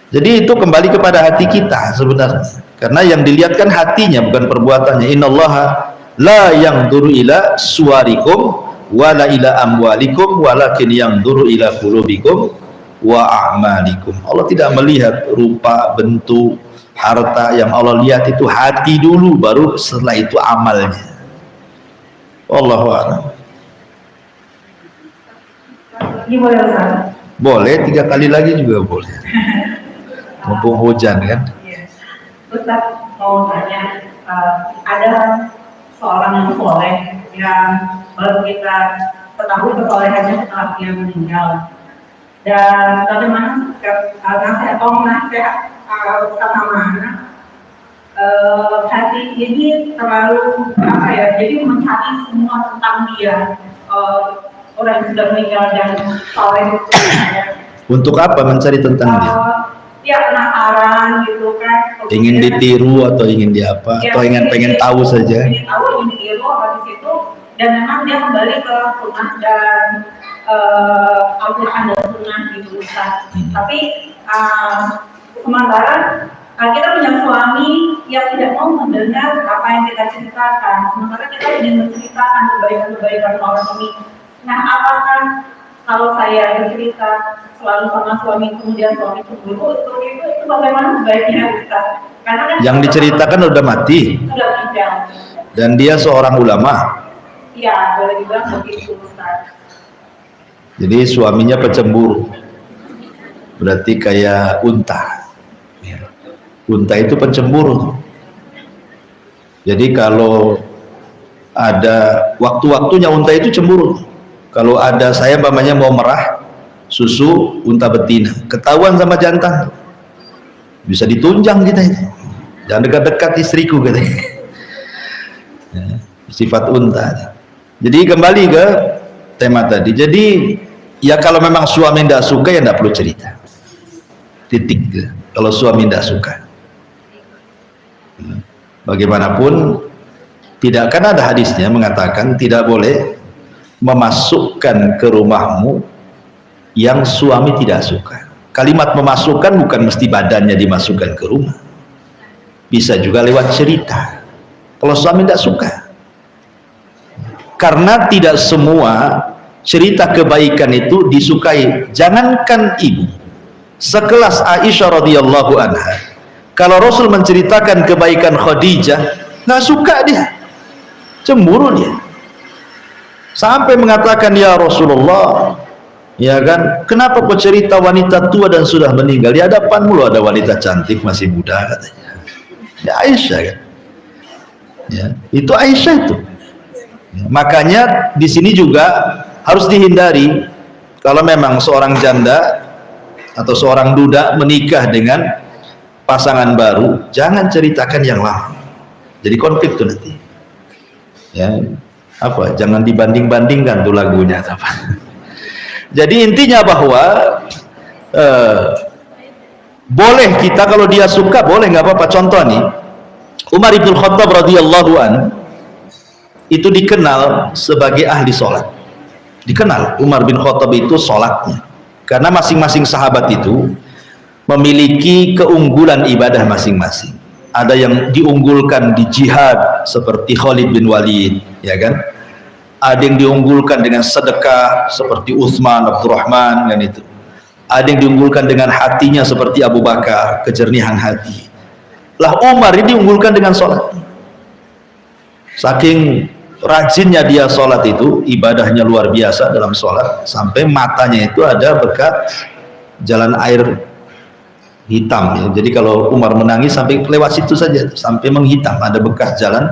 Jadi itu kembali kepada hati kita sebenarnya. Karena yang dilihat kan hatinya, bukan perbuatannya. Innallaha la yanzuru ila suwarikum wala ila amwalikum walakin yanzuru ila qulubikum wa a'malikum. Allah tidak melihat rupa, bentuk, harta. Yang Allah lihat itu hati dulu, baru setelah itu amalnya. Wallahu a'lam. Gimana Ustaz? Boleh 3 kali lagi juga boleh. Mumpung hujan kan. Ustaz mau tanya, ada seorang yang soleh yang baru kita ketahui kesolehannya setelah dia meninggal, dan bagaimana nasihat kata mana hati ini terlalu apa ya, jadi mencari semua tentang dia, orang yang sudah meninggal dan soleh itu Untuk apa mencari tentang dia? dia penasaran gitu kan, Ingin ditiru atau ingin diapa? Ya, Atau pengen tahu saja? ingin tahu, ingin ditiru habis itu, dan memang dia kembali ke sunnah dan Al-Quran dan sunnah gitu Ustaz. Tapi sementara kita punya suami yang tidak mau mendengar apa yang kita ceritakan, sementara kita ingin menceritakan kebaikan-kebaikan orang ini. Nah, apakah kalau saya bercerita selalu sama suami, kemudian suami cemburu, itu bagaimana sebaiknya Ustaz? Karena kan Yang diceritakan udah mati sudah meninggal. dan dia seorang ulama. Iya, boleh dibilang begitu Ustaz. Jadi suaminya pencemburu. Berarti kayak unta. Unta itu pencemburu. Jadi kalau ada waktu-waktunya unta itu cemburu. Kalau ada saya mamanya mau merah susu unta betina, ketahuan sama jantan, bisa ditunjang kita itu. Jangan dekat-dekat istriku katanya. Sifat unta. Jadi kembali ke tema tadi. Jadi ya kalau memang suami tidak suka ya tidak perlu cerita. Titik. Kalau suami tidak suka. Bagaimanapun tidak akan ada hadisnya mengatakan tidak boleh memasukkan ke rumahmu yang suami tidak suka. Kalimat memasukkan bukan mesti badannya dimasukkan ke rumah, bisa juga lewat cerita kalau suami tidak suka, karena tidak semua cerita kebaikan itu disukai. Jangankan ibu, sekelas Aisyah radhiyallahu anha, kalau Rasul menceritakan kebaikan Khadijah nggak suka dia, cemburu dia. Sampai mengatakan, ya Rasulullah, ya kan, kenapa kau cerita wanita tua dan sudah meninggal? Di hadapanmu loh ada wanita cantik masih muda katanya. Ya Aisyah kan. Ya, itu Aisyah itu. Ya, makanya di sini juga harus dihindari kalau memang seorang janda atau seorang duda menikah dengan pasangan baru, jangan ceritakan yang lama. Jadi konflik tuh nanti. Ya. Apa, jangan dibanding-bandingkan tuh lagunya apa. Jadi intinya bahwa boleh kita kalau dia suka boleh, nggak apa-apa. Contoh nih, Umar ibn Khattab radhiyallahu an itu dikenal sebagai ahli sholat. Dikenal Umar bin Khattab itu sholatnya, karena masing-masing sahabat itu memiliki keunggulan ibadah masing-masing. Ada yang diunggulkan di jihad seperti Khalid bin Walid, ya kan? Ada yang diunggulkan dengan sedekah seperti Utsman, Abdurrahman, kan itu. Ada yang diunggulkan dengan hatinya seperti Abu Bakar, kejernihan hati. Lah Umar ini diunggulkan dengan sholat. Saking rajinnya dia sholat itu, ibadahnya luar biasa dalam sholat, sampai matanya itu ada bekas jalan air hitam ya. Jadi kalau Umar menangis sampai lewat situ saja, sampai menghitam, ada bekas jalan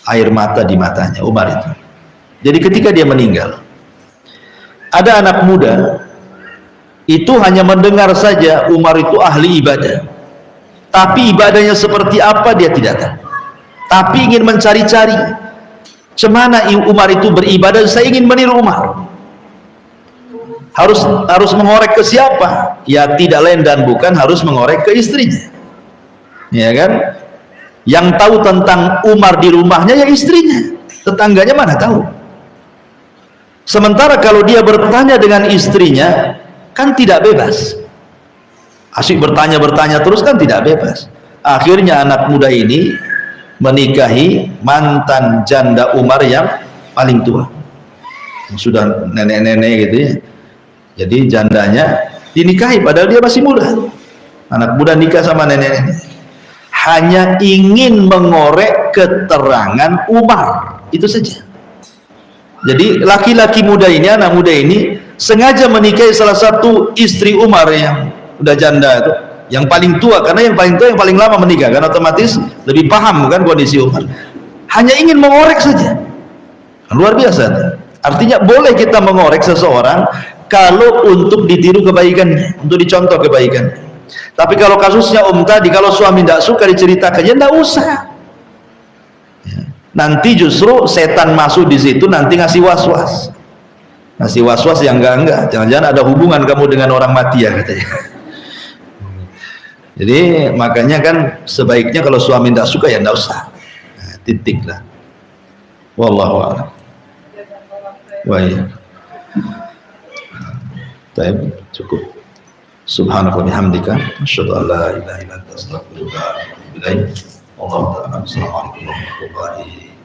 air mata di matanya Umar itu. Jadi ketika dia meninggal, ada anak muda itu hanya mendengar saja Umar itu ahli ibadah, tapi ibadahnya seperti apa dia tidak tahu, tapi ingin mencari-cari cemana Umar itu beribadah. Saya ingin meniru Umar. Harus mengorek ke siapa? Ya tidak lain dan bukan harus mengorek ke istrinya, ya kan? Yang tahu tentang Umar di rumahnya ya istrinya, tetangganya mana tahu. Sementara kalau dia bertanya dengan istrinya kan tidak bebas, asyik bertanya terus kan tidak bebas. Akhirnya anak muda ini menikahi mantan janda Umar yang paling tua, yang sudah nenek-nenek gitu ya. Jadi jandanya dinikahi padahal dia masih muda. Anak muda nikah sama nenek-nenek, hanya ingin mengorek keterangan Umar, itu saja. Jadi laki-laki muda ini, anak muda ini sengaja menikahi salah satu istri Umar yang udah janda itu, yang paling tua, karena yang paling tua yang paling lama menikah, karena otomatis lebih paham kan kondisi Umar. Hanya ingin mengorek saja. Luar biasa. Artinya boleh kita mengorek seseorang kalau untuk ditiru kebaikannya, untuk dicontoh kebaikannya. Tapi kalau kasusnya tadi, kalau suami tidak suka diceritakannya, tidak usah. Ya. Nanti justru setan masuk di situ, nanti ngasih was-was, yang enggak. Jangan-jangan ada hubungan kamu dengan orang mati ya katanya. Jadi makanya kan sebaiknya kalau suami tidak suka ya tidak usah. Nah, titik lah. Wallahu a'lam. Wah iya. Baik, cukup. Subhanaka wa bihamdika asyhadu an la ilaha illa anta astaghfiruka wa atubu ilaik. Wallahu ta'ala. Assalamualaikum warahmatullahi wabarakatuh.